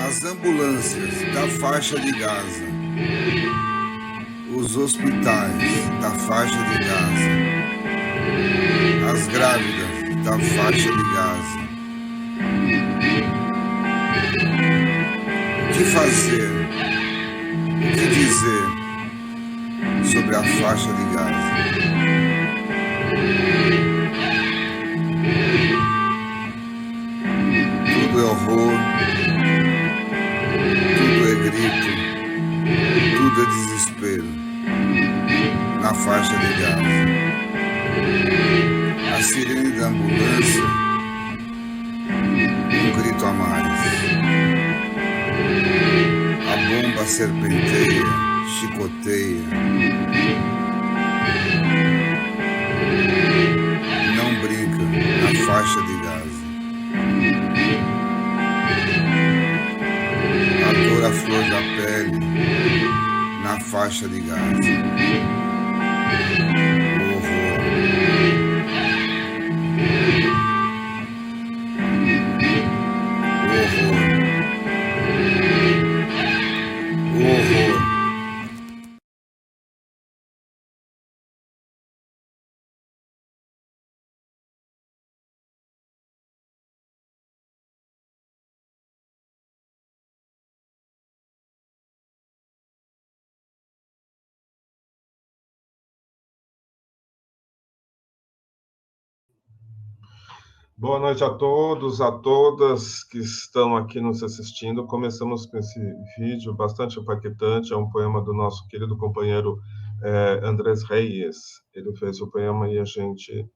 as ambulâncias da faixa de Gaza, os hospitais da faixa de Gaza, as grávidas da faixa de Gaza. O que fazer? O que dizer sobre a faixa de Gaza? Tudo é horror, tudo é grito, tudo é desespero na faixa de Gaza. A sirene da ambulância, um grito a mais. A bomba serpenteia, chicoteia. Não brinca na faixa de Gaza. A dor à flor da pele na faixa de Gaza. O horror. O horror. O horror. Boa noite a todos, a todas que estão aqui nos assistindo. Começamos com esse vídeo bastante impactante. É um poema do nosso querido companheiro Andrés Reyes. Ele fez o poema e a gente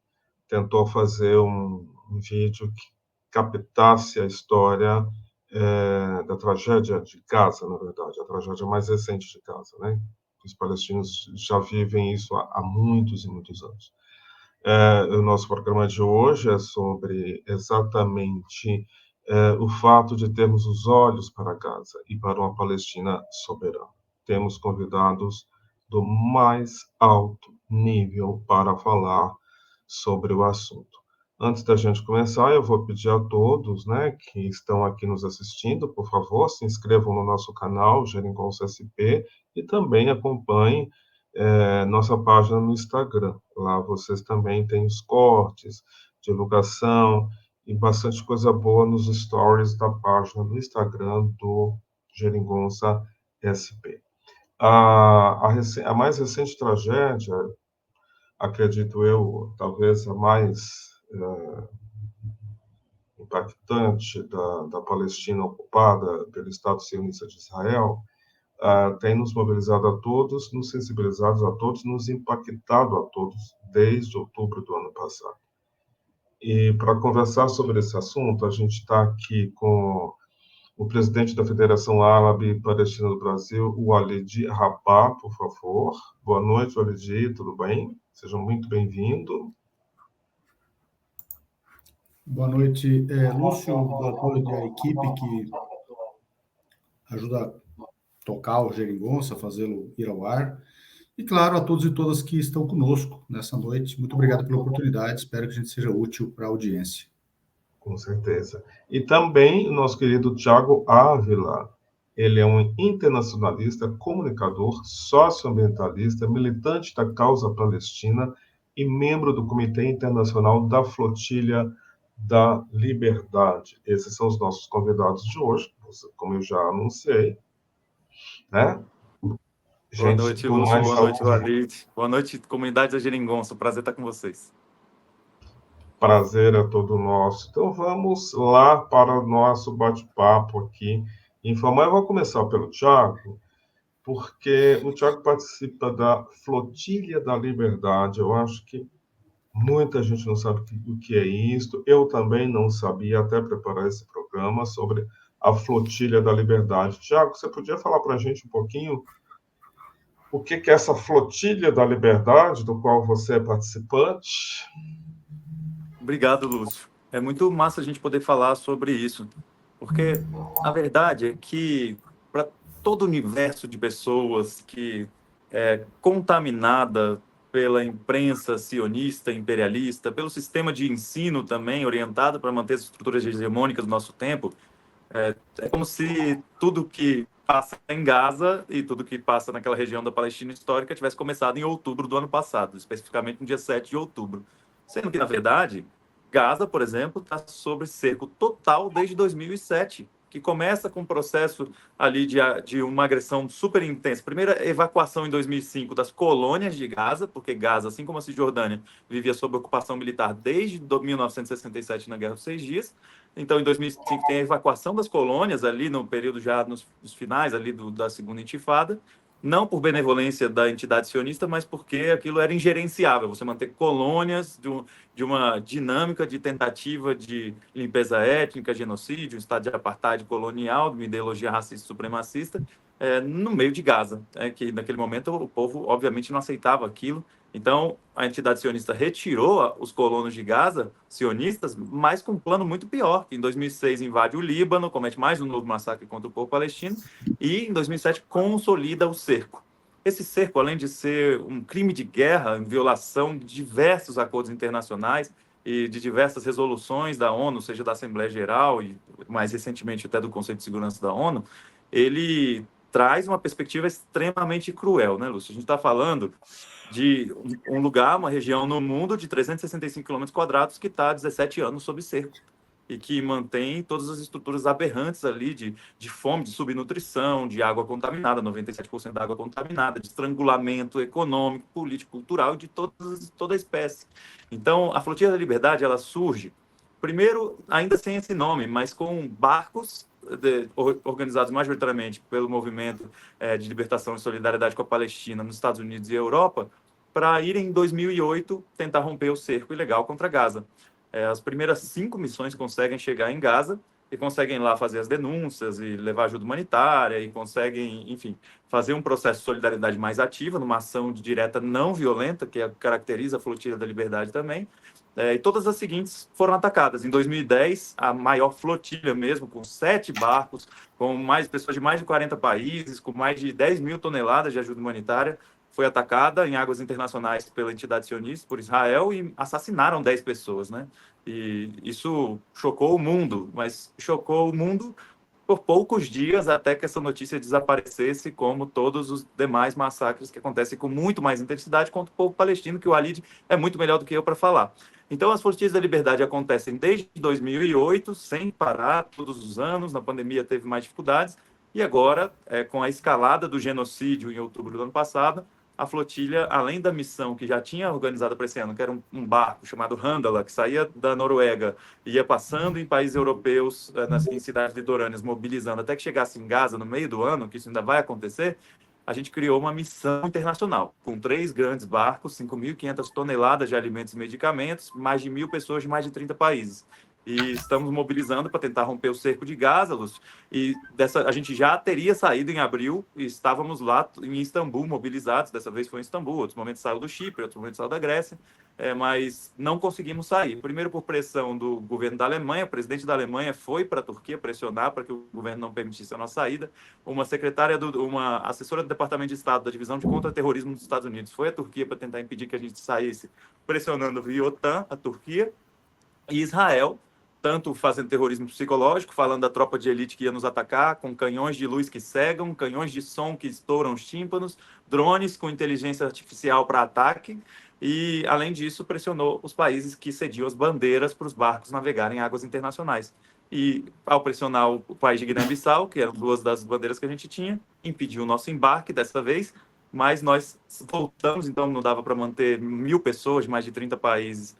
tentou fazer um vídeo que captasse a história da tragédia de Gaza, na verdade, a tragédia mais recente de Gaza, né? Os palestinos já vivem isso há muitos e muitos anos. O nosso programa de hoje é sobre exatamente o fato de termos os olhos para Gaza e para uma Palestina soberana. Temos convidados do mais alto nível para falar sobre o assunto. Antes da gente começar, eu vou pedir a todos, né, que estão aqui nos assistindo, por favor, se inscrevam no nosso canal, Geringonça SP, e também acompanhem nossa página no Instagram. Lá vocês também têm os cortes, divulgação e bastante coisa boa nos stories da página do Instagram do Geringonça SP. A mais recente tragédia, acredito eu, talvez a mais impactante da Palestina ocupada pelo Estado sionista de Israel, tem nos mobilizado a todos, nos sensibilizado a todos, nos impactado a todos desde outubro do ano passado. E para conversar sobre esse assunto, a gente está aqui com o presidente da Federação Árabe Palestina do Brasil, o Walid Rabah, por favor. Boa noite, Walid, tudo bem? Seja muito bem-vindo. Boa noite, Lúcio. Boa noite à equipe que ajuda a tocar o Geringonça, fazê-lo ir ao ar. E, claro, a todos e todas que estão conosco nessa noite. Muito obrigado pela oportunidade. Espero que a gente seja útil para a audiência. Com certeza. E também o nosso querido Thiago Ávila. Ele é um internacionalista, comunicador, socioambientalista, militante da causa palestina e membro do Comitê Internacional da Flotilha da Liberdade. Esses são os nossos convidados de hoje, como eu já anunciei, né? Boa noite, Lúcio. Boa noite, Walid. Boa noite, comunidade da Geringonça. Prazer estar com vocês. Prazer é todo nosso. Então vamos lá para o nosso bate-papo aqui informal. Eu vou começar pelo Thiago, porque o Thiago participa da Flotilha da Liberdade. Eu acho que muita gente não sabe o que é isso. Eu também não sabia até preparar esse programa sobre a Flotilha da Liberdade. Thiago, você podia falar para a gente um pouquinho o que é essa Flotilha da Liberdade, do qual você é participante? Obrigado, Lúcio. É muito massa a gente poder falar sobre isso, porque a verdade é que para todo o universo de pessoas que é contaminada pela imprensa sionista, imperialista, pelo sistema de ensino também orientado para manter as estruturas hegemônicas do nosso tempo, É como se tudo que passa em Gaza e tudo que passa naquela região da Palestina histórica tivesse começado em outubro do ano passado, especificamente no dia 7 de outubro. Sendo que, na verdade, Gaza, por exemplo, está sob cerco total desde 2007, que começa com um processo ali de uma agressão super intensa. Primeira evacuação em 2005 das colônias de Gaza, porque Gaza, assim como a Cisjordânia, vivia sob ocupação militar desde 1967 na Guerra dos Seis Dias. Então, em 2005 tem a evacuação das colônias ali no período já nos finais ali da segunda intifada, não por benevolência da entidade sionista, mas porque aquilo era ingerenciável, você manter colônias de uma dinâmica de tentativa de limpeza étnica, genocídio, um estado de apartheid colonial, de uma ideologia racista supremacista, no meio de Gaza, que naquele momento o povo obviamente não aceitava aquilo. Então, a entidade sionista retirou os colonos de Gaza, sionistas, mas com um plano muito pior. Em 2006, invade o Líbano, comete mais um novo massacre contra o povo palestino, e em 2007 consolida o cerco. Esse cerco, além de ser um crime de guerra, em violação de diversos acordos internacionais e de diversas resoluções da ONU, seja da Assembleia Geral e mais recentemente até do Conselho de Segurança da ONU, ele traz uma perspectiva extremamente cruel, né, Lúcio? A gente está falando de um lugar, uma região no mundo de 365 km² que está há 17 anos sob cerco e que mantém todas as estruturas aberrantes ali de fome, de subnutrição, de água contaminada, 97% da água contaminada, de estrangulamento econômico, político, cultural de toda a espécie. Então, a Flotilha da Liberdade, ela surge, primeiro, ainda sem esse nome, mas com barcos organizados majoritariamente pelo movimento de libertação e solidariedade com a Palestina nos Estados Unidos e Europa, para ir em 2008 tentar romper o cerco ilegal contra Gaza. As primeiras 5 missões conseguem chegar em Gaza e conseguem lá fazer as denúncias e levar ajuda humanitária e conseguem, enfim, fazer um processo de solidariedade mais ativa, numa ação direta não violenta, que caracteriza a Flotilha da Liberdade também. E todas as seguintes foram atacadas. Em 2010, a maior flotilha mesmo, com 7 barcos, com pessoas de mais de 40 países, com mais de 10 mil toneladas de ajuda humanitária, foi atacada em águas internacionais pela entidade sionista, por Israel, e assassinaram 10 pessoas, né? E isso chocou o mundo, mas chocou o mundo por poucos dias até que essa notícia desaparecesse, como todos os demais massacres que acontecem com muito mais intensidade contra o povo palestino, que o Walid é muito melhor do que eu para falar. Então, as Flotilhas da Liberdade acontecem desde 2008, sem parar, todos os anos. Na pandemia teve mais dificuldades, e agora, com a escalada do genocídio em outubro do ano passado, a flotilha, além da missão que já tinha organizada para esse ano, que era um barco chamado Handala, que saía da Noruega e ia passando em países europeus, em cidades litorâneas, mobilizando até que chegasse em Gaza no meio do ano, que isso ainda vai acontecer, a gente criou uma missão internacional, com 3 grandes barcos, 5.500 toneladas de alimentos e medicamentos, mais de 1.000 pessoas de mais de 30 países. E estamos mobilizando para tentar romper o cerco de Gaza, Lúcio. E a gente já teria saído em abril e estávamos lá em Istambul, mobilizados. Dessa vez foi em Istambul, outros momentos saiu do Chipre, outros momentos saiu da Grécia, mas não conseguimos sair. Primeiro por pressão do governo da Alemanha, o presidente da Alemanha foi para a Turquia pressionar para que o governo não permitisse a nossa saída. Uma assessora do Departamento de Estado da Divisão de Contra-Terrorismo dos Estados Unidos foi à Turquia para tentar impedir que a gente saísse, pressionando via OTAN, a Turquia. E Israel, tanto fazendo terrorismo psicológico, falando da tropa de elite que ia nos atacar, com canhões de luz que cegam, canhões de som que estouram os tímpanos, drones com inteligência artificial para ataque, e, além disso, pressionou os países que cediam as bandeiras para os barcos navegarem em águas internacionais. E, ao pressionar o país de Guiné-Bissau, que eram 2 das bandeiras que a gente tinha, impediu o nosso embarque dessa vez, mas nós voltamos, então não dava para manter 1.000 pessoas de mais de 30 países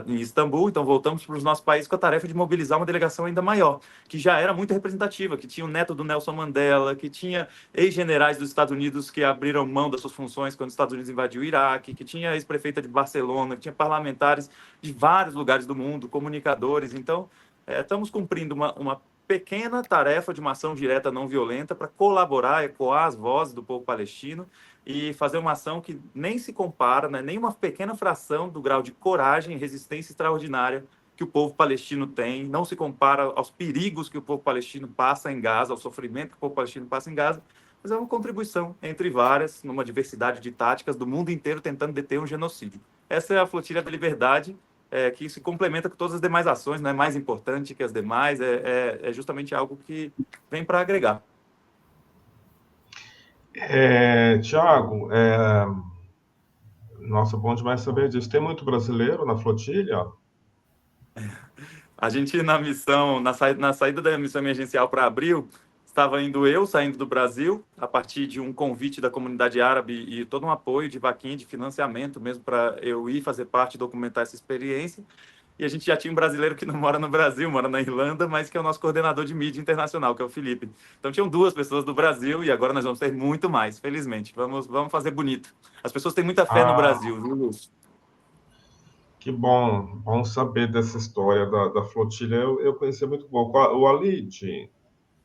em Istambul, então voltamos para os nossos países com a tarefa de mobilizar uma delegação ainda maior, que já era muito representativa, que tinha o neto do Nelson Mandela, que tinha ex-generais dos Estados Unidos que abriram mão das suas funções quando os Estados Unidos invadiu o Iraque, que tinha a ex-prefeita de Barcelona, que tinha parlamentares de vários lugares do mundo, comunicadores. Então, estamos cumprindo uma pequena tarefa de uma ação direta não violenta para colaborar, ecoar as vozes do povo palestino e fazer uma ação que nem se compara, né, nem uma pequena fração do grau de coragem e resistência extraordinária que o povo palestino tem, não se compara aos perigos que o povo palestino passa em Gaza, ao sofrimento que o povo palestino passa em Gaza, mas é uma contribuição entre várias, numa diversidade de táticas do mundo inteiro tentando deter um genocídio. Essa é a Flotilha da Liberdade, que se complementa com todas as demais ações, não é mais importante que as demais, é justamente algo que vem para agregar. Tiago, nossa, bom demais saber disso. Tem muito brasileiro na flotilha? A gente, na saída da missão emergencial para abril, estava indo eu, saindo do Brasil, a partir de um convite da comunidade árabe e todo um apoio de vaquinha, de financiamento mesmo, para eu ir fazer parte, documentar essa experiência. E a gente já tinha um brasileiro que não mora no Brasil, mora na Irlanda, mas que é o nosso coordenador de mídia internacional, que é o Felipe. Então, tinham 2 pessoas do Brasil e agora nós vamos ter muito mais, felizmente. Vamos fazer bonito. As pessoas têm muita fé no Brasil, viu, Lúcio? Que bom saber dessa história da flotilha. Eu conheci muito pouco. O Alid,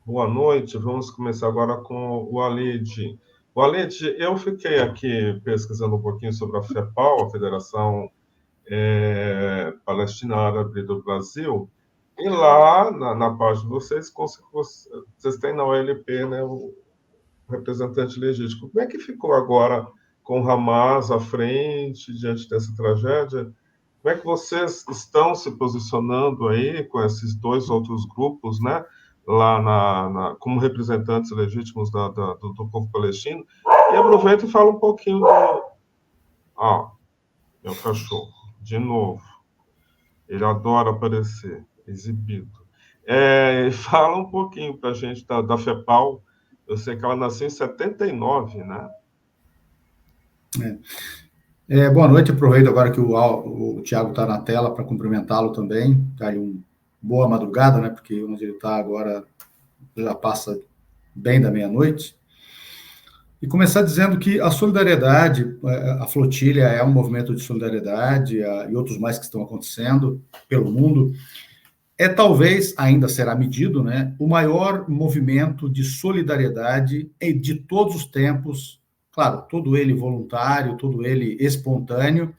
boa noite. Vamos começar agora com o Alid. O Alid, eu fiquei aqui pesquisando um pouquinho sobre a FEPAL, a Federação Palestina Árabe do Brasil, e lá na página de vocês têm na OLP, né, o representante legítimo. Como é que ficou agora com o Hamas à frente, diante dessa tragédia? Como é que vocês estão se posicionando aí com esses 2 outros grupos, né, lá como representantes legítimos do povo palestino? E aproveita e fala um pouquinho meu cachorro, de novo. Ele adora aparecer, exibido. Fala um pouquinho para a gente da FEPAL. Eu sei que ela nasceu em 79, né? Boa noite, aproveito agora que o Tiago está na tela para cumprimentá-lo também. Tá aí boa madrugada, né? Porque onde ele está agora já passa bem da meia-noite. E começar dizendo que a solidariedade, a flotilha é um movimento de solidariedade e outros mais que estão acontecendo pelo mundo. Talvez, ainda será medido, né, o maior movimento de solidariedade de todos os tempos, claro, todo ele voluntário, todo ele espontâneo,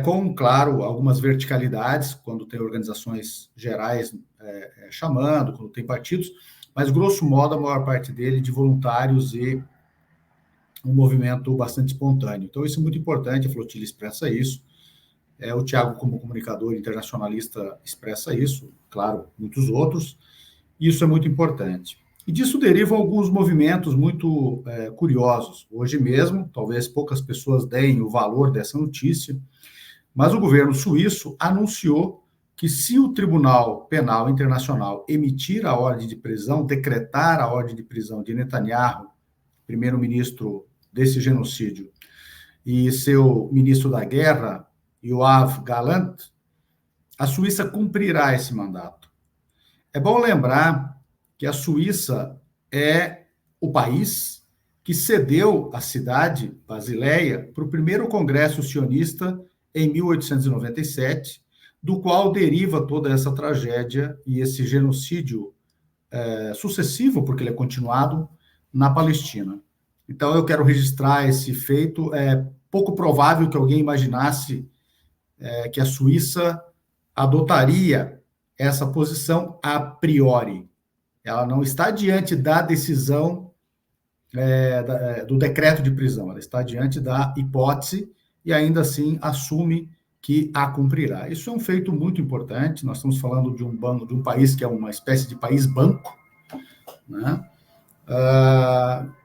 com, claro, algumas verticalidades, quando tem organizações gerais chamando, quando tem partidos, mas, grosso modo, a maior parte dele de voluntários e um movimento bastante espontâneo. Então, isso é muito importante, a flotilha expressa isso. O Tiago, como comunicador internacionalista, expressa isso, claro, muitos outros, e isso é muito importante. E disso derivam alguns movimentos muito curiosos. Hoje mesmo, talvez poucas pessoas deem o valor dessa notícia, mas o governo suíço anunciou que se o Tribunal Penal Internacional emitir a ordem de prisão, decretar a ordem de prisão de Netanyahu, primeiro-ministro desse genocídio, e seu ministro da Guerra, Yoav Gallant, a Suíça cumprirá esse mandato. É bom lembrar que a Suíça é o país que cedeu a cidade, Basileia, para o primeiro congresso sionista em 1897, do qual deriva toda essa tragédia e esse genocídio sucessivo, porque ele é continuado, na Palestina. Então, eu quero registrar esse feito. É pouco provável que alguém imaginasse que a Suíça adotaria essa posição a priori. Ela não está diante da decisão do decreto de prisão, ela está diante da hipótese e ainda assim assume que a cumprirá. Isso é um feito muito importante. Nós estamos falando de um país que é uma espécie de país-banco, né?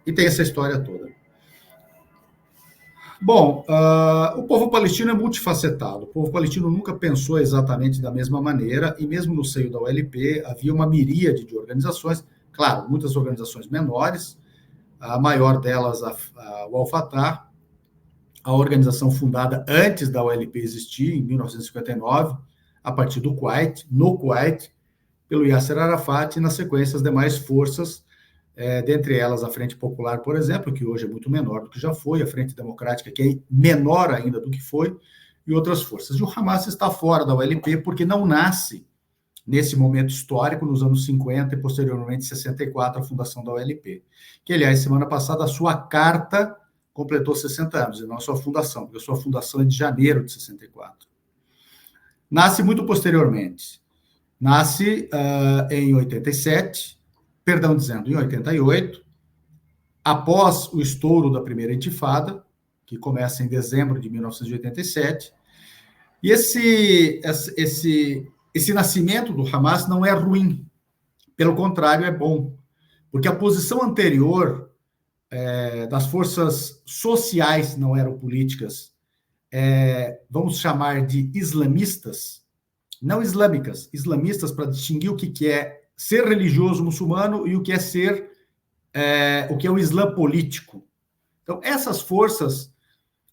E tem essa história toda. Bom, o povo palestino é multifacetado. O povo palestino nunca pensou exatamente da mesma maneira, e mesmo no seio da OLP havia uma miríade de organizações, claro, muitas organizações menores, a maior delas, o Al-Fatah, a organização fundada antes da OLP existir, em 1959, a partir do Kuwait, no Kuwait, pelo Yasser Arafat, e na sequência as demais forças, dentre elas a Frente Popular, por exemplo, que hoje é muito menor do que já foi, a Frente Democrática, que é menor ainda do que foi, e outras forças. E o Hamas está fora da OLP porque não nasce nesse momento histórico, nos anos 50 e posteriormente 64, a fundação da OLP. Que, aliás, semana passada, a sua carta completou 60 anos, e não a sua fundação, porque a sua fundação é de janeiro de 64. Nasce muito posteriormente. Nasce em 87, em 88, após o estouro da primeira intifada, que começa em dezembro de 1987, E esse nascimento do Hamas não é ruim, pelo contrário, é bom, porque a posição anterior das forças sociais, não eram políticas, vamos chamar de islamistas, não islâmicas, islamistas para distinguir o que é ser religioso muçulmano e o que é o que é o Islã político. Então, essas forças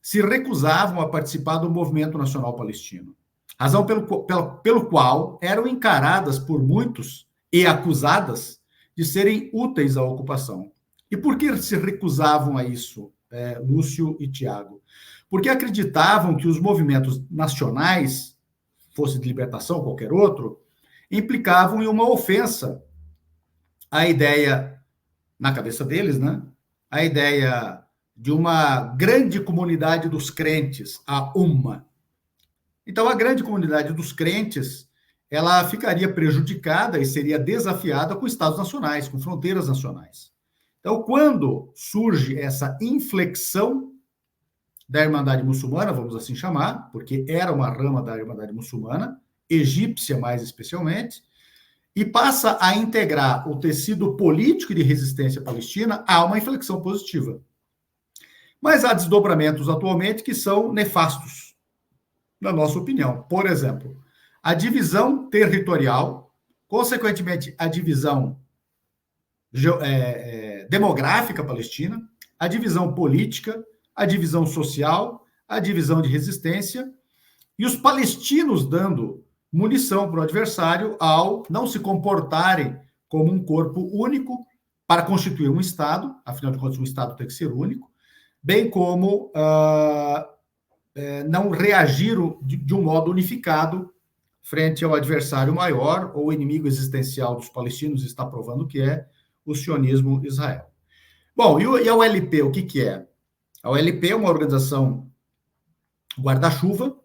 se recusavam a participar do movimento nacional palestino, razão pelo qual eram encaradas por muitos e acusadas de serem úteis à ocupação. E por que se recusavam a isso, Lúcio e Tiago? Porque acreditavam que os movimentos nacionais, fosse de libertação ou qualquer outro, implicavam em uma ofensa à ideia, na cabeça deles, né? A ideia de uma grande comunidade dos crentes, a Umma. Então, a grande comunidade dos crentes, ela ficaria prejudicada e seria desafiada com estados nacionais, com fronteiras nacionais. Então, quando surge essa inflexão da Irmandade Muçulmana, vamos assim chamar, porque era uma rama da Irmandade Muçulmana, egípcia mais especialmente, e passa a integrar o tecido político de resistência palestina, há uma inflexão positiva. Mas há desdobramentos atualmente que são nefastos, na nossa opinião. Por exemplo, a divisão territorial, consequentemente, a divisão demográfica palestina, a divisão política, a divisão social, a divisão de resistência, e os palestinos dando munição para o adversário ao não se comportarem como um corpo único para constituir um Estado, afinal de contas, um Estado tem que ser único, bem como não reagiram de um modo unificado frente ao adversário maior ou inimigo existencial dos palestinos, está provando que é o sionismo Israel. Bom, e a OLP, o que é? A OLP é uma organização guarda-chuva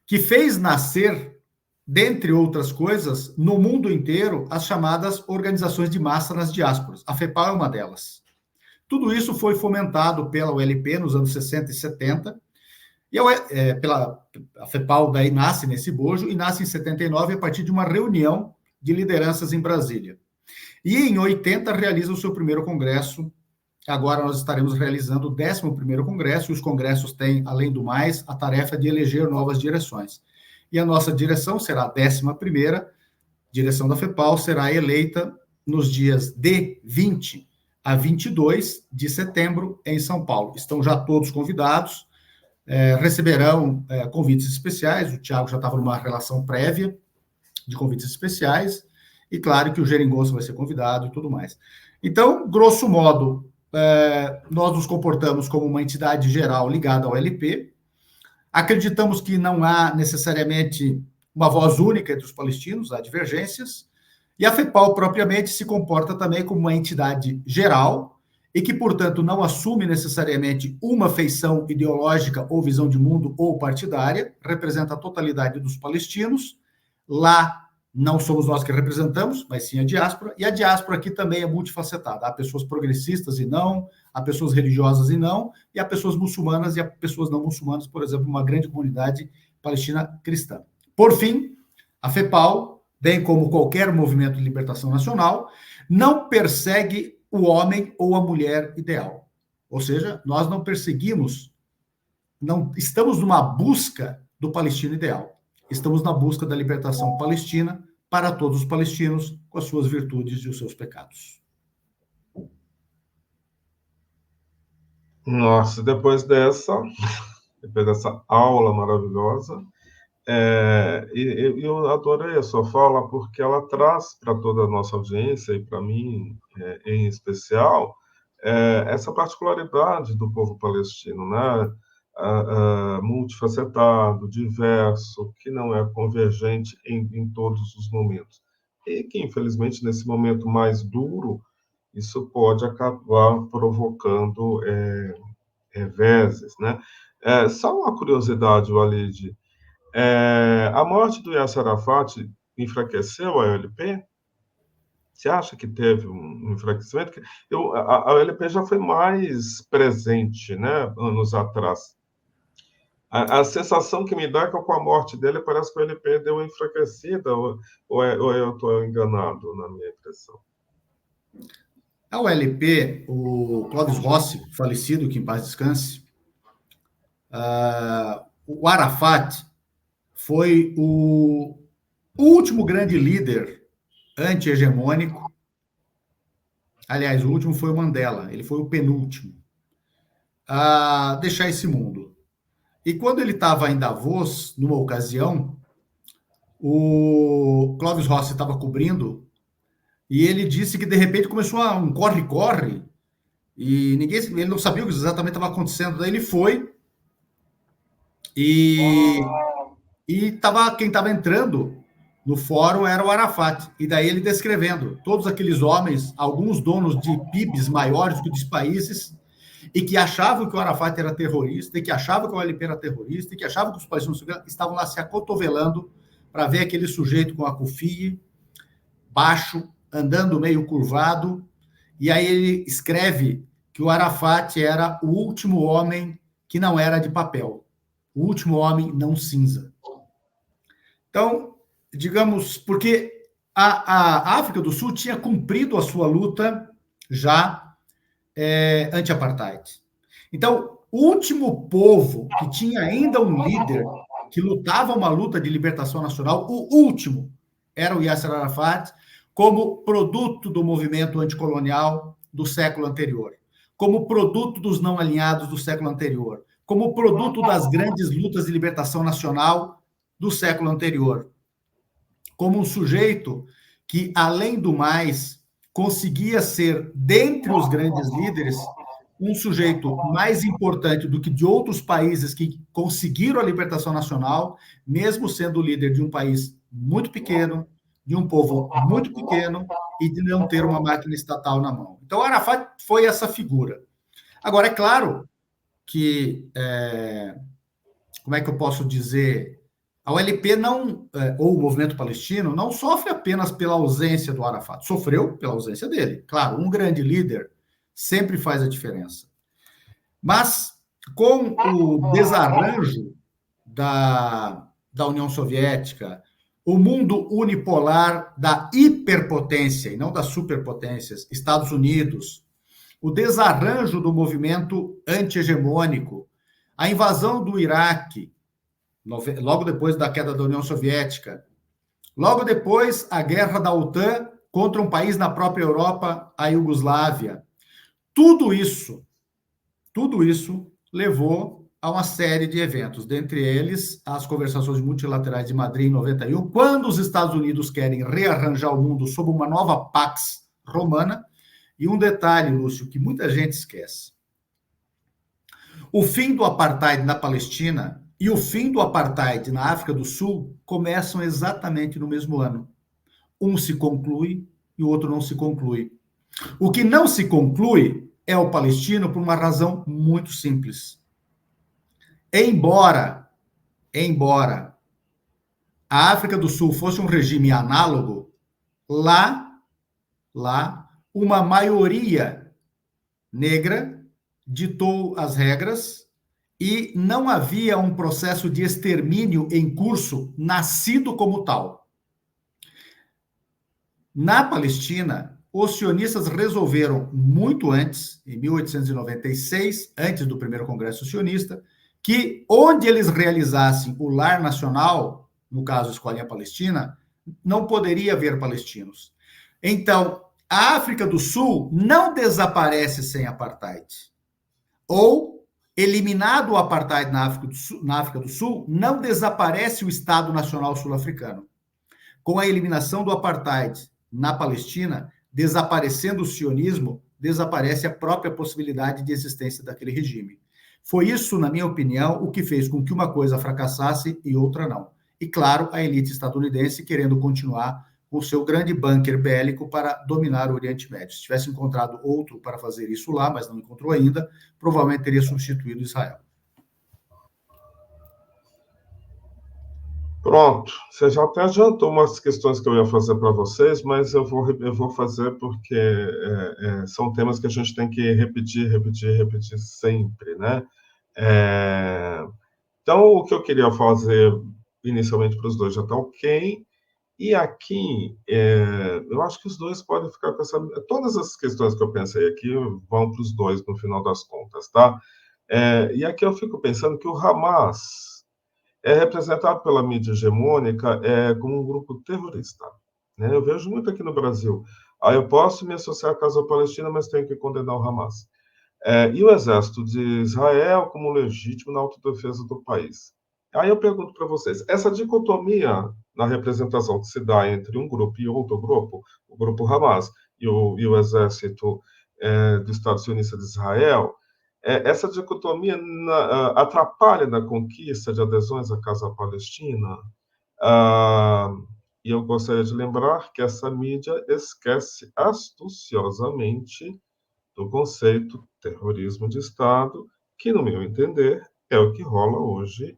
que fez nascer, dentre outras coisas, no mundo inteiro, as chamadas organizações de massa nas diásporas. A FEPAL é uma delas. Tudo isso foi fomentado pela OLP nos anos 60 e 70, e a FEPAL daí nasce nesse bojo, e nasce em 79 a partir de uma reunião de lideranças em Brasília. E em 80 realiza o seu primeiro congresso. Agora nós estaremos realizando o 11º congresso, e os congressos têm, além do mais, a tarefa de eleger novas direções. E a nossa direção será a 11ª, direção da FEPAL, será eleita nos dias de 20 a 22 de setembro em São Paulo. Estão já todos convidados, receberão convites especiais, o Tiago já estava numa relação prévia de convites especiais, e claro que o Geringonça vai ser convidado e tudo mais. Então, grosso modo, nós nos comportamos como uma entidade geral ligada ao LP, acreditamos que não há necessariamente uma voz única entre os palestinos, há divergências, e a FEPAL propriamente se comporta também como uma entidade geral e que, portanto, não assume necessariamente uma feição ideológica ou visão de mundo ou partidária, representa a totalidade dos palestinos. Lá não somos nós que representamos, mas sim a diáspora, e a diáspora aqui também é multifacetada. Há pessoas progressistas e não, há pessoas religiosas e não, e há pessoas muçulmanas e há pessoas não muçulmanas, por exemplo, uma grande comunidade palestina cristã. Por fim, a FEPAL, bem como qualquer movimento de libertação nacional, não persegue o homem ou a mulher ideal. Ou seja, nós não perseguimos, não estamos numa busca do palestino ideal. Estamos na busca da libertação palestina para todos os palestinos, com as suas virtudes e os seus pecados. Nossa, depois dessa aula maravilhosa, eu adorei a sua fala, porque ela traz para toda a nossa audiência, e para mim em especial, essa particularidade do povo palestino, né? Multifacetado, diverso, que não é convergente em todos os momentos. E que, infelizmente, nesse momento mais duro, isso pode acabar provocando reveses, né? Só uma curiosidade, Walid, a morte do Yasser Arafat enfraqueceu a OLP? Você acha que teve um enfraquecimento? A OLP já foi mais presente, né, anos atrás. A sensação que me dá é que com a morte dele parece que o LP deu uma enfraquecida, ou eu estou enganado na minha impressão? A OLP, o Clóvis Rossi, falecido, que em paz descanse, o Arafat foi o último grande líder anti-hegemônico. Aliás, o último foi o Mandela, ele foi o penúltimo a deixar esse mundo. E quando ele estava em Davos, numa ocasião, o Clóvis Rossi estava cobrindo e ele disse que de repente começou um corre-corre e ele não sabia o que exatamente estava acontecendo. Daí ele foi e quem estava entrando no fórum era o Arafat. E daí ele descrevendo todos aqueles homens, alguns donos de PIBs maiores do que dos países, e que achavam que o Arafat era terrorista, e que achavam que o OLP era terrorista, e que achavam que os países estavam lá se acotovelando para ver aquele sujeito com a cufia, baixo, andando meio curvado, e aí ele escreve que o Arafat era o último homem que não era de papel, o último homem não cinza. Então, digamos, porque a África do Sul tinha cumprido a sua luta já anti-apartheid. Então, o último povo que tinha ainda um líder que lutava uma luta de libertação nacional, o último, era o Yasser Arafat, como produto do movimento anticolonial do século anterior, como produto dos não alinhados do século anterior, como produto das grandes lutas de libertação nacional do século anterior, como um sujeito que, além do mais, conseguia ser, dentre os grandes líderes, um sujeito mais importante do que de outros países que conseguiram a libertação nacional, mesmo sendo líder de um país muito pequeno, de um povo muito pequeno e de não ter uma máquina estatal na mão. Então, Arafat foi essa figura. Agora, é claro que, como é que eu posso dizer, a OLP não, ou o movimento palestino, não sofre apenas pela ausência do Arafat, sofreu pela ausência dele. Claro, um grande líder sempre faz a diferença. Mas, com o desarranjo da União Soviética, o mundo unipolar da hiperpotência, e não das superpotências, Estados Unidos, o desarranjo do movimento anti-hegemônico, a invasão do Iraque, logo depois da queda da União Soviética, logo depois a guerra da OTAN contra um país na própria Europa, a Iugoslávia. Tudo isso levou a uma série de eventos, dentre eles as conversações multilaterais de Madrid em 91, quando os Estados Unidos querem rearranjar o mundo sob uma nova Pax Romana. E um detalhe, Lúcio, que muita gente esquece. O fim do apartheid na Palestina e o fim do apartheid na África do Sul começam exatamente no mesmo ano. Um se conclui e o outro não se conclui. O que não se conclui é o palestino por uma razão muito simples. Embora a África do Sul fosse um regime análogo, lá uma maioria negra ditou as regras e não havia um processo de extermínio em curso nascido como tal. Na Palestina, os sionistas resolveram muito antes, em 1896, antes do primeiro Congresso Sionista, que onde eles realizassem o lar nacional, no caso a Escolinha Palestina, não poderia haver palestinos. Então, a África do Sul não desaparece sem apartheid. Ou, eliminado o apartheid na África do Sul, não desaparece o Estado Nacional Sul-Africano. Com a eliminação do apartheid na Palestina, desaparecendo o sionismo, desaparece a própria possibilidade de existência daquele regime. Foi isso, na minha opinião, o que fez com que uma coisa fracassasse e outra não. E, claro, a elite estadunidense querendo continuar com o seu grande bunker bélico para dominar o Oriente Médio. Se tivesse encontrado outro para fazer isso lá, mas não encontrou ainda, provavelmente teria substituído Israel. Pronto, você já até adiantou umas questões que eu ia fazer para vocês, mas eu vou fazer porque são temas que a gente tem que repetir sempre, né? Então, o que eu queria fazer inicialmente para os dois já está ok. E aqui, eu acho que os dois podem ficar com essa. Todas as questões que eu pensei aqui vão para os dois no final das contas, tá? E aqui eu fico pensando que o Hamas é representado pela mídia hegemônica como um grupo terrorista, né? Eu vejo muito aqui no Brasil. Aí eu posso me associar à causa palestina, mas tenho que condenar o Hamas. E o exército de Israel como legítimo na autodefesa do país. Aí eu pergunto para vocês, essa dicotomia na representação que se dá entre um grupo e outro grupo, o grupo Hamas e o exército do Estado sionista de Israel, essa dicotomia atrapalha na conquista de adesões à causa palestina? Ah, e eu gostaria de lembrar que essa mídia esquece astuciosamente do conceito terrorismo de Estado, que, no meu entender, é o que rola hoje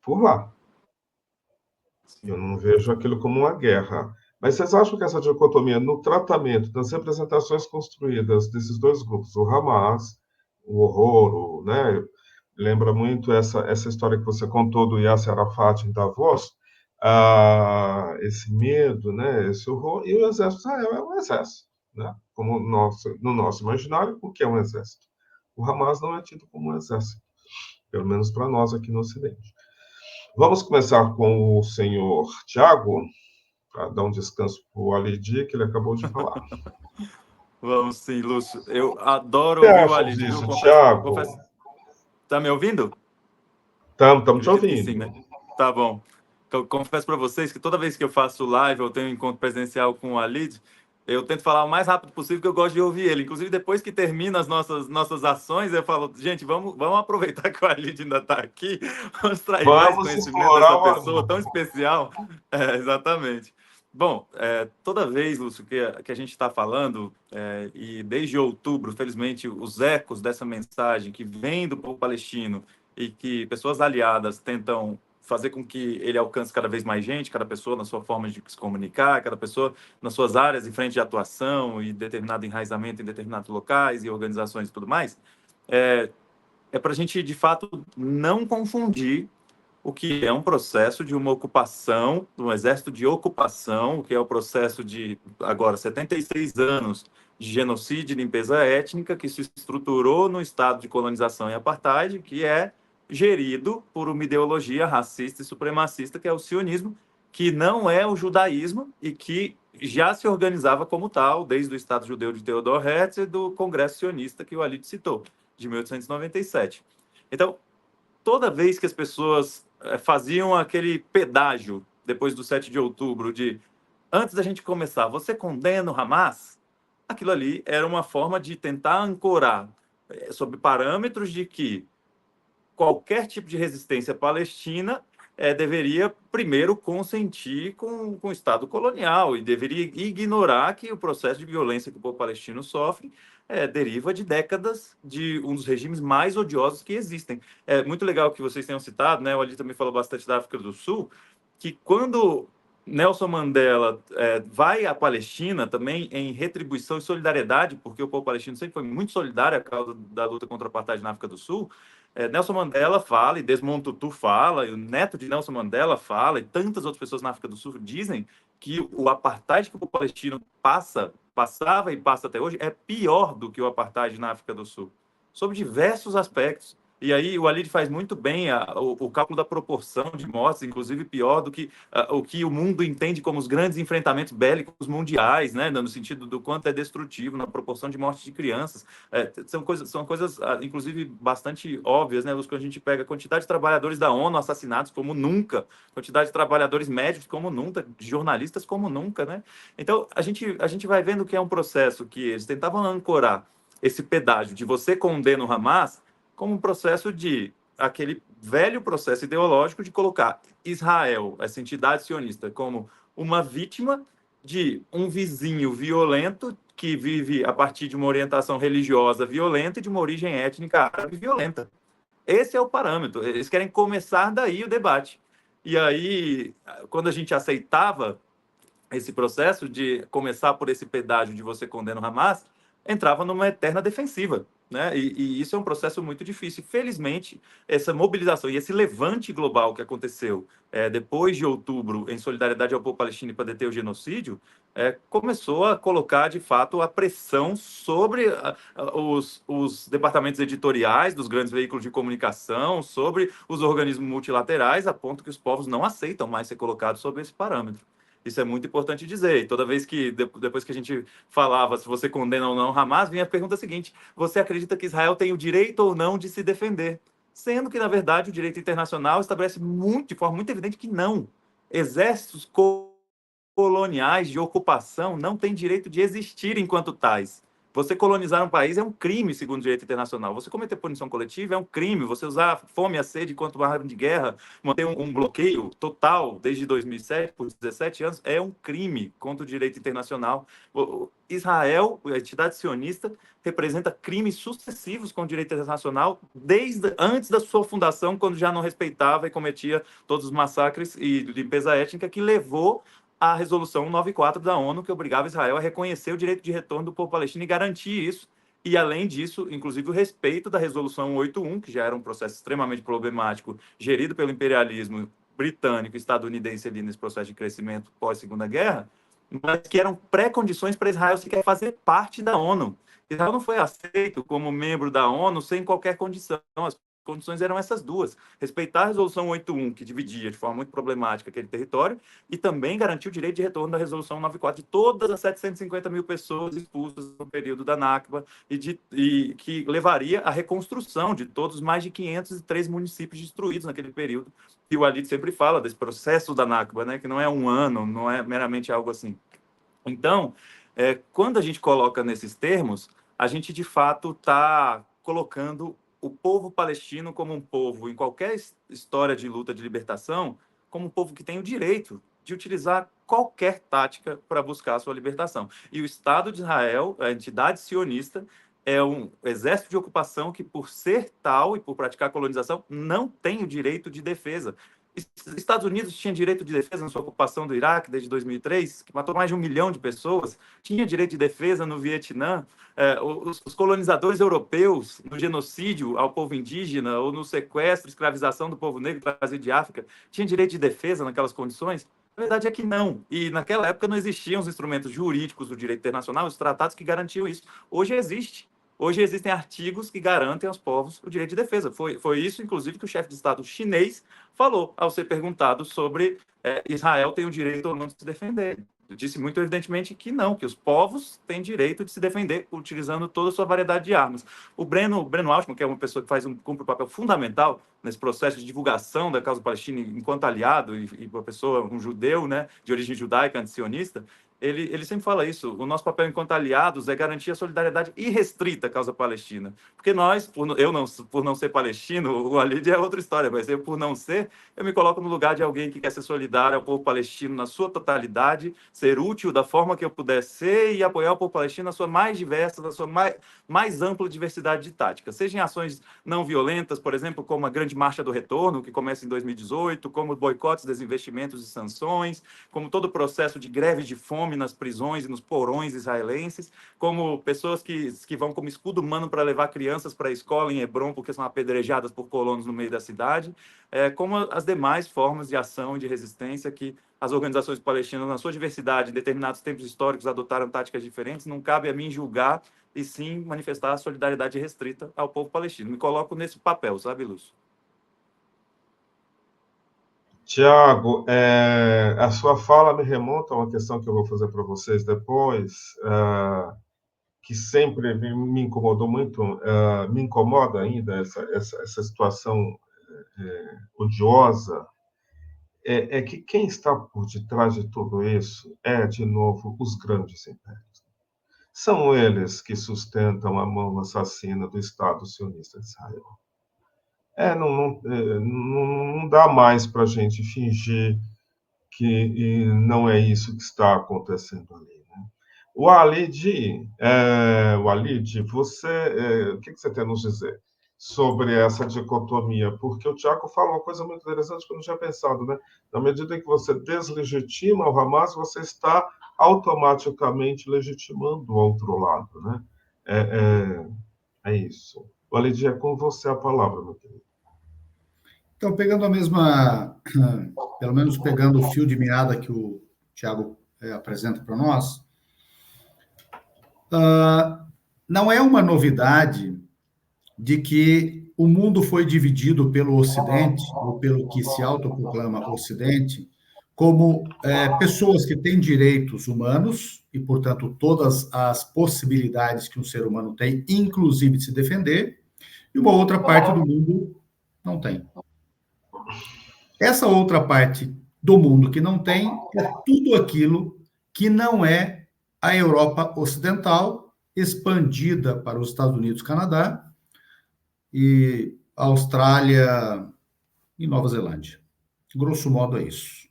por lá. Eu não vejo aquilo como uma guerra. Mas vocês acham que essa dicotomia no tratamento das representações construídas desses dois grupos, o Hamas, o horror, né, lembra muito essa história que você contou do Yasser Arafat em Davos, esse medo, né, esse horror, e o exército de Israel é um exército, né, como no nosso imaginário, o que é um exército? O Hamas não é tido como um exército, pelo menos para nós aqui no Ocidente. Vamos começar com o senhor Tiago, para dar um descanso para o Alidi, que ele acabou de falar. Vamos sim, Lúcio. Eu adoro O que ouvir o acha Alid, viu? disso, Tiago? Tá me ouvindo? Estamos te Acredito que sim, ouvindo. né? Tá bom. Eu confesso para vocês que toda vez que eu faço live, eu tenho um encontro presencial com o Alid, eu tento falar o mais rápido possível, que eu gosto de ouvir ele. Inclusive, depois que termina as nossas ações, eu falo, gente, vamos aproveitar que o Alid ainda está aqui, vamos extrair mais Vamos conhecimento explorar dessa o pessoa tão Alidi. especial. Exatamente. Bom, toda vez, Lúcio, que a gente está falando, e desde outubro, felizmente, os ecos dessa mensagem que vem do povo palestino e que pessoas aliadas tentam fazer com que ele alcance cada vez mais gente, cada pessoa na sua forma de se comunicar, cada pessoa nas suas áreas e frente de atuação e determinado enraizamento em determinados locais e organizações e tudo mais, é para a gente, de fato, não confundir o que é um processo de uma ocupação, de um exército de ocupação, o que é o processo de, agora, 76 anos de genocídio e limpeza étnica, que se estruturou no estado de colonização e apartheid, que é gerido por uma ideologia racista e supremacista, que é o sionismo, que não é o judaísmo e que já se organizava como tal, desde o Estado Judeu de Theodor Herzl e do Congresso Sionista, que o Alid citou, de 1897. Então, toda vez que as pessoas faziam aquele pedágio depois do 7 de outubro de antes da gente começar, você condena o Hamas? Aquilo ali era uma forma de tentar ancorar sob parâmetros de que qualquer tipo de resistência palestina deveria primeiro consentir com o Estado colonial e deveria ignorar que o processo de violência que o povo palestino sofre deriva de décadas de um dos regimes mais odiosos que existem. É muito legal que vocês tenham citado, né? O Ali também falou bastante da África do Sul, que quando Nelson Mandela vai à Palestina também em retribuição e solidariedade, porque o povo palestino sempre foi muito solidário à causa da luta contra o apartheid na África do Sul. Nelson Mandela fala, e Desmond Tutu fala, e o neto de Nelson Mandela fala, e tantas outras pessoas na África do Sul dizem que o apartheid que o palestino passava e passa até hoje é pior do que o apartheid na África do Sul, sob diversos aspectos. E aí o Alid faz muito bem o cálculo da proporção de mortes, inclusive pior do que o que o mundo entende como os grandes enfrentamentos bélicos mundiais, né, no sentido do quanto é destrutivo, na proporção de mortes de crianças. São coisas, inclusive, bastante óbvias, né, quando a gente pega a quantidade de trabalhadores da ONU assassinados como nunca, quantidade de trabalhadores médicos como nunca, de jornalistas como nunca, né? Então, a gente vai vendo que é um processo que eles tentavam ancorar esse pedágio de você condena o Hamas como um processo de aquele velho processo ideológico de colocar Israel, essa entidade sionista, como uma vítima de um vizinho violento que vive a partir de uma orientação religiosa violenta e de uma origem étnica árabe violenta. Esse é o parâmetro. Eles querem começar daí o debate. E aí, quando a gente aceitava esse processo de começar por esse pedágio de você condena o Hamas, entrava numa eterna defensiva, né? E isso é um processo muito difícil. Felizmente, essa mobilização e esse levante global que aconteceu depois de outubro, em solidariedade ao povo palestino para deter o genocídio, começou a colocar, de fato, a pressão sobre os departamentos editoriais dos grandes veículos de comunicação, sobre os organismos multilaterais, a ponto que os povos não aceitam mais ser colocados sob esse parâmetro. Isso é muito importante dizer. E toda vez que, depois que a gente falava se você condena ou não Hamas, vinha a pergunta seguinte: você acredita que Israel tem o direito ou não de se defender? Sendo que, na verdade, o direito internacional estabelece de forma muito evidente que não. Exércitos coloniais de ocupação não têm direito de existir enquanto tais. Você colonizar um país é um crime, segundo o direito internacional. Você cometer punição coletiva é um crime. Você usar fome e a sede enquanto uma arma de guerra, manter um bloqueio total desde 2007, por 17 anos, é um crime contra o direito internacional. Israel, a entidade sionista, representa crimes sucessivos com o direito internacional desde antes da sua fundação, quando já não respeitava e cometia todos os massacres e limpeza étnica que levou a resolução 194 da ONU, que obrigava Israel a reconhecer o direito de retorno do povo palestino e garantir isso. E, além disso, inclusive o respeito da resolução 181, que já era um processo extremamente problemático, gerido pelo imperialismo britânico e estadunidense ali nesse processo de crescimento pós-Segunda Guerra, mas que eram pré-condições para Israel sequer fazer parte da ONU. Israel não foi aceito como membro da ONU sem qualquer condição. As condições eram essas duas: respeitar a resolução 81, que dividia de forma muito problemática aquele território, e também garantir o direito de retorno da resolução 94 de todas as 750 mil pessoas expulsas no período da Nakba, e que levaria à reconstrução de todos os mais de 503 municípios destruídos naquele período. E o Walid sempre fala desse processo da Nakba, né, que não é um ano, não é meramente algo assim. Então, quando a gente coloca nesses termos, a gente de fato está colocando o povo palestino como um povo, em qualquer história de luta de libertação, como um povo que tem o direito de utilizar qualquer tática para buscar a sua libertação. E o Estado de Israel, a entidade sionista, é um exército de ocupação que, por ser tal e por praticar colonização, não tem o direito de defesa. Os Estados Unidos tinha direito de defesa na sua ocupação do Iraque desde 2003, que matou mais de 1 milhão de pessoas, tinha direito de defesa no Vietnã. Os colonizadores europeus, no genocídio ao povo indígena, ou no sequestro, escravização do povo negro trazido de África, tinha direito de defesa naquelas condições? A verdade é que não. E naquela época não existiam os instrumentos jurídicos do direito internacional, os tratados que garantiam isso. Hoje existe. Hoje existem artigos que garantem aos povos o direito de defesa. Foi isso, inclusive, que o chefe de Estado chinês falou ao ser perguntado sobre Israel tem o direito ou não de se defender. Disse muito evidentemente que não, que os povos têm direito de se defender utilizando toda a sua variedade de armas. O Breno Altman, que é uma pessoa que cumpre um papel fundamental nesse processo de divulgação da causa palestina enquanto aliado e uma pessoa, um judeu, né, de origem judaica, antisionista, ele sempre fala isso: o nosso papel enquanto aliados é garantir a solidariedade irrestrita à causa palestina. Porque nós, por não ser palestino, o Walid é outra história, mas eu, por não ser, eu me coloco no lugar de alguém que quer ser solidário ao povo palestino na sua totalidade, ser útil da forma que eu puder ser e apoiar o povo palestino na sua mais diversa, na sua mais ampla diversidade de táticas. Seja em ações não violentas, por exemplo, como a Grande Marcha do Retorno, que começa em 2018, como boicotes, desinvestimentos e sanções, como todo o processo de greves de fome nas prisões e nos porões israelenses, como pessoas que vão como escudo humano para levar crianças para a escola em Hebron porque são apedrejadas por colonos no meio da cidade, como as demais formas de ação e de resistência que as organizações palestinas, na sua diversidade, em determinados tempos históricos, adotaram táticas diferentes. Não cabe a mim julgar, e sim manifestar a solidariedade restrita ao povo palestino. Me coloco nesse papel, sabe, Lúcio? Tiago, a sua fala me remonta a uma questão que eu vou fazer para vocês depois, que sempre me incomodou muito, me incomoda ainda essa situação odiosa, que quem está por detrás de tudo isso de novo, os grandes impérios. São eles que sustentam a mão assassina do Estado sionista de Israel. Não dá mais para a gente fingir que não é isso que está acontecendo ali, né? Walid, você, o que você tem a nos dizer sobre essa dicotomia? Porque o Tiago falou uma coisa muito interessante que eu não tinha pensado, né? Na medida em que você deslegitima o Hamas, você está automaticamente legitimando o outro lado, né? É isso. Waleed, é com você a palavra, meu querido. Então, pegando a mesma, pelo menos pegando o fio de meada que o Tiago apresenta para nós, não é uma novidade de que o mundo foi dividido pelo Ocidente, ou pelo que se autoproclama Ocidente, como pessoas que têm direitos humanos, e, portanto, todas as possibilidades que um ser humano tem, inclusive de se defender, e uma outra parte do mundo não tem. Essa outra parte do mundo que não tem é tudo aquilo que não é a Europa Ocidental, expandida para os Estados Unidos, Canadá, e Austrália e Nova Zelândia. Grosso modo é isso.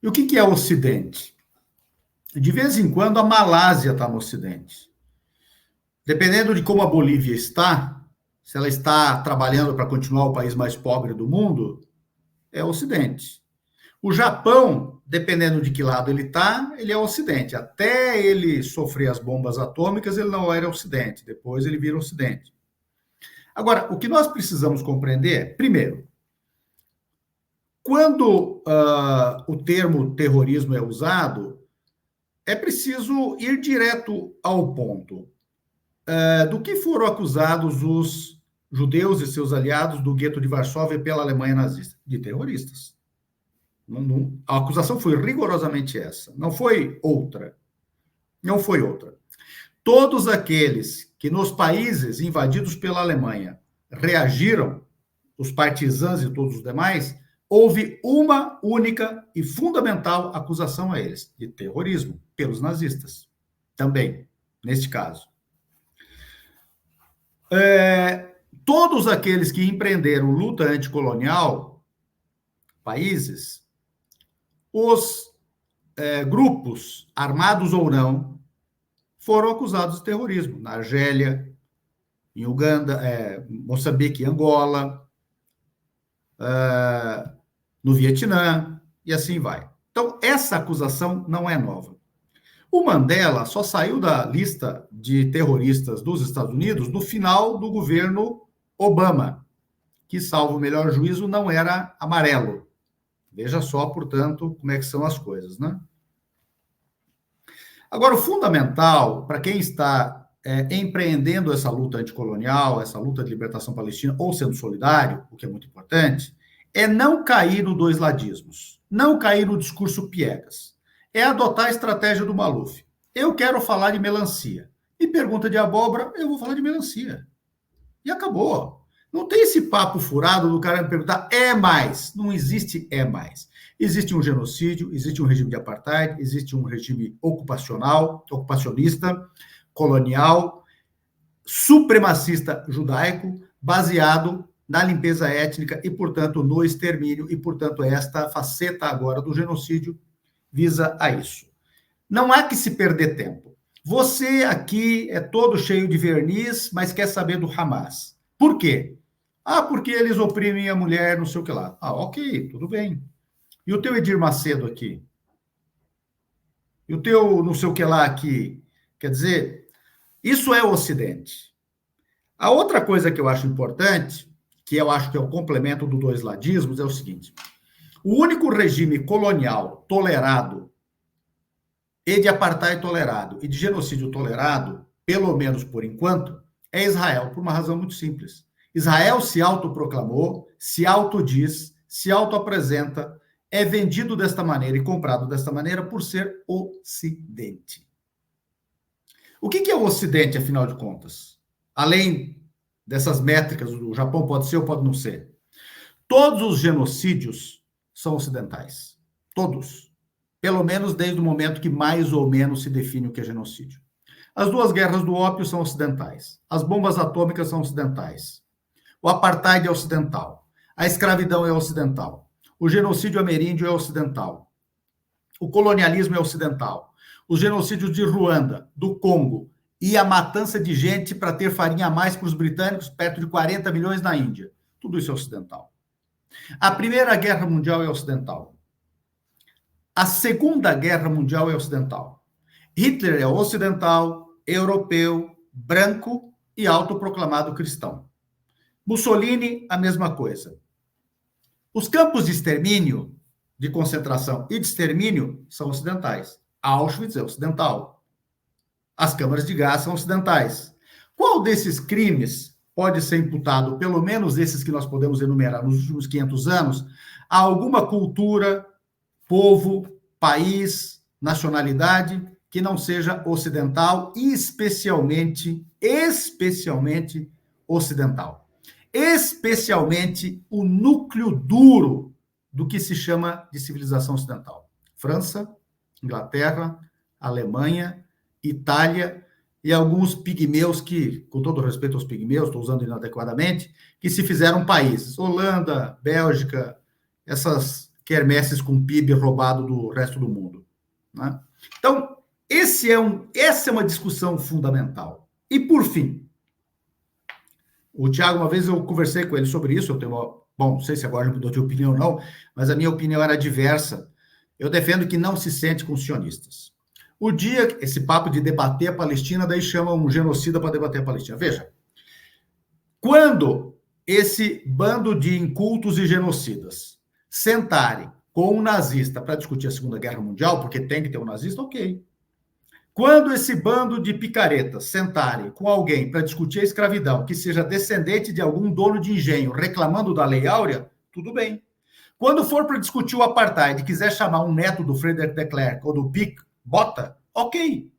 E o que é o Ocidente? De vez em quando a Malásia está no Ocidente. Dependendo de como a Bolívia está, se ela está trabalhando para continuar o país mais pobre do mundo, é o Ocidente. O Japão, dependendo de que lado ele está, ele é o Ocidente. Até ele sofrer as bombas atômicas, ele não era Ocidente. Depois ele vira Ocidente. Agora, o que nós precisamos compreender é, primeiro, quando o termo terrorismo é usado, é preciso ir direto ao ponto. Do que foram acusados os judeus e seus aliados do gueto de Varsóvia pela Alemanha nazista? De terroristas. A acusação foi rigorosamente essa, não foi outra. Não foi outra. Todos aqueles que nos países invadidos pela Alemanha reagiram, os partisãs e todos os demais, houve uma única e fundamental acusação a eles, de terrorismo, pelos nazistas. Também, neste caso. Todos aqueles que empreenderam luta anticolonial, países, os grupos, armados ou não, foram acusados de terrorismo. Na Argélia, em Uganda, Moçambique e Angola, no Vietnã, e assim vai. Então, essa acusação não é nova. O Mandela só saiu da lista de terroristas dos Estados Unidos no final do governo Obama, que, salvo o melhor juízo, não era amarelo. Veja só, portanto, como é que são as coisas, né? Agora, o fundamental, para quem está empreendendo essa luta anticolonial, essa luta de libertação palestina, ou sendo solidário, o que é muito importante, é não cair no dois-ladismos, não cair no discurso piegas. É adotar a estratégia do Maluf. Eu quero falar de melancia. E pergunta de abóbora, eu vou falar de melancia. E acabou. Não tem esse papo furado do cara me perguntar, é mais. Não existe é mais. Existe um genocídio, existe um regime de apartheid, existe um regime ocupacionista, colonial, supremacista judaico, baseado na limpeza étnica e, portanto, no extermínio, e, portanto, esta faceta agora do genocídio visa a isso. Não há que se perder tempo. Você aqui é todo cheio de verniz, mas quer saber do Hamas. Por quê? Porque eles oprimem a mulher, não sei o que lá. Ok, tudo bem. E o teu Edir Macedo aqui? E o teu não sei o que lá aqui? Quer dizer, isso é o Ocidente. A outra coisa que eu acho importante, que eu acho que é o complemento do dois-ladismos, é o seguinte. O único regime colonial tolerado, e de apartheid tolerado, e de genocídio tolerado, pelo menos por enquanto, é Israel, por uma razão muito simples. Israel se autoproclamou, se autodiz, se autoapresenta, é vendido desta maneira e comprado desta maneira por ser Ocidente. O que é o Ocidente, afinal de contas? Além dessas métricas, o Japão pode ser ou pode não ser. Todos os genocídios são ocidentais. Todos. Pelo menos desde o momento que mais ou menos se define o que é genocídio. As duas guerras do ópio são ocidentais. As bombas atômicas são ocidentais. O apartheid é ocidental. A escravidão é ocidental. O genocídio ameríndio é ocidental. O colonialismo é ocidental. Os genocídios de Ruanda, do Congo e a matança de gente para ter farinha a mais para os britânicos, perto de 40 milhões na Índia. Tudo isso é ocidental. A Primeira Guerra Mundial é ocidental. A Segunda Guerra Mundial é ocidental. Hitler é ocidental, europeu, branco e autoproclamado cristão. Mussolini, a mesma coisa. Os campos de extermínio, de concentração e de extermínio são ocidentais. Auschwitz é ocidental. As câmaras de gás são ocidentais. Qual desses crimes pode ser imputado, pelo menos esses que nós podemos enumerar nos últimos 500 anos, a alguma cultura, povo, país, nacionalidade que não seja ocidental e especialmente ocidental? Especialmente o núcleo duro do que se chama de civilização ocidental. França, Inglaterra, Alemanha, Itália e alguns pigmeus que, com todo respeito aos pigmeus, estou usando inadequadamente, que se fizeram países. Holanda, Bélgica, essas quermesses com PIB roubado do resto do mundo. Né? Então, essa é uma discussão fundamental. E, por fim, o Tiago, uma vez eu conversei com ele sobre isso, não sei se agora ele mudou de opinião ou não, mas a minha opinião era diversa. Eu defendo que não se sente com os sionistas. O dia, esse papo de debater a Palestina, daí chama um genocida para debater a Palestina. Veja, quando esse bando de incultos e genocidas sentarem com um nazista para discutir a Segunda Guerra Mundial, porque tem que ter um nazista, ok. Quando esse bando de picaretas sentarem com alguém para discutir a escravidão, que seja descendente de algum dono de engenho reclamando da Lei Áurea, tudo bem. Quando for para discutir o apartheid e quiser chamar um neto do Frederick de Klerk ou do Pic, bota, ok.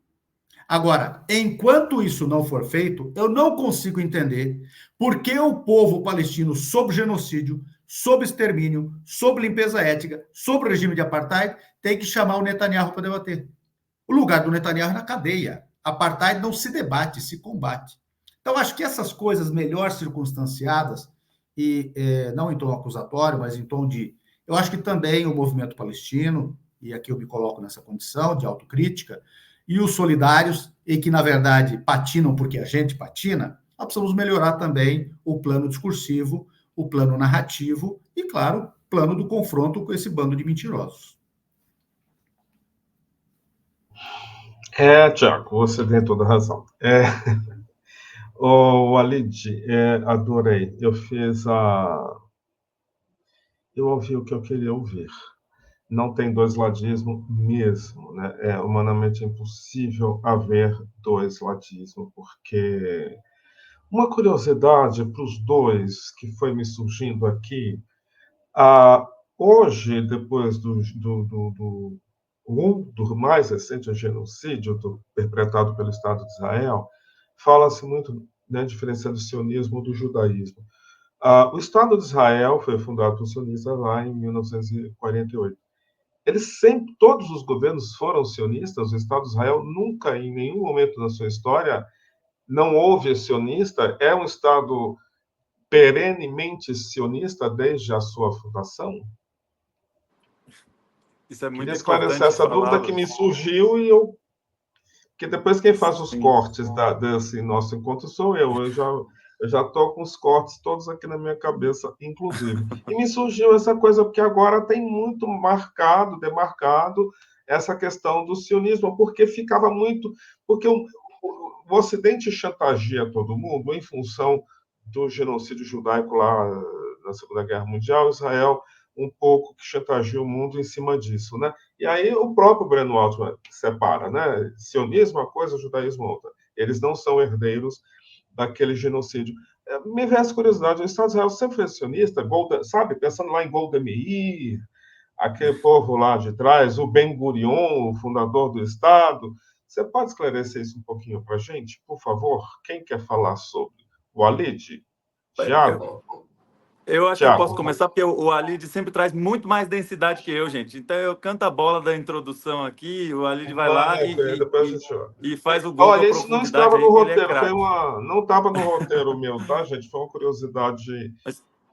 Agora, enquanto isso não for feito, eu não consigo entender por que o povo palestino, sob genocídio, sob extermínio, sob limpeza étnica, sob regime de apartheid, tem que chamar o Netanyahu para debater. O lugar do Netanyahu é na cadeia. Apartheid não se debate, se combate. Então, acho que essas coisas melhor circunstanciadas, e não em tom acusatório, mas em tom de... Eu acho que também o movimento palestino, e aqui eu me coloco nessa condição de autocrítica, e os solidários, e que, na verdade, patinam porque a gente patina, nós precisamos melhorar também o plano discursivo, o plano narrativo e, claro, o plano do confronto com esse bando de mentirosos. Tiago, você tem toda a razão. O Walid, adorei. Eu ouvi o que eu queria ouvir. Não tem dois-ladismo mesmo, né? É humanamente impossível haver dois-ladismo, porque uma curiosidade para os dois que foi me surgindo aqui, hoje, depois do mais recente genocídio perpetrado pelo Estado de Israel, fala-se muito, né, diferenciando o sionismo do judaísmo. O Estado de Israel foi fundado por sionistas lá em 1948. Todos os governos foram sionistas. O Estado de Israel nunca, em nenhum momento da sua história, não houve sionista. É um Estado perenemente sionista desde a sua fundação. Isso é muito Queria esclarecer essa dúvida que me surgiu que depois quem faz os cortes desse nosso encontro sou eu. Eu já estou com os cortes todos aqui na minha cabeça, inclusive. E me surgiu essa coisa, porque agora tem muito demarcado, essa questão do sionismo, porque ficava muito... Porque o Ocidente chantageia todo mundo em função do genocídio judaico lá na Segunda Guerra Mundial, Israel um pouco que chantageia o mundo em cima disso, né? E aí o próprio Breno Altman separa, né? Sionismo uma coisa, judaísmo outra. Eles não são herdeiros daquele genocídio. Me vem essa curiosidade, o Estado de Israel sempre foi sionista, sabe? Pensando lá em Golda Meir, aquele povo lá de trás, o Ben Gurion, o fundador do Estado. Você pode esclarecer isso um pouquinho para a gente, por favor? Quem quer falar sobre? O Walid? Tiago? Eu acho que eu posso começar, porque o Walid sempre traz muito mais densidade que eu, gente. Então, eu canto a bola da introdução aqui, o Walid vai lá e faz o gol. Olha, isso não estava no roteiro, não estava no roteiro meu, tá, gente? Foi uma curiosidade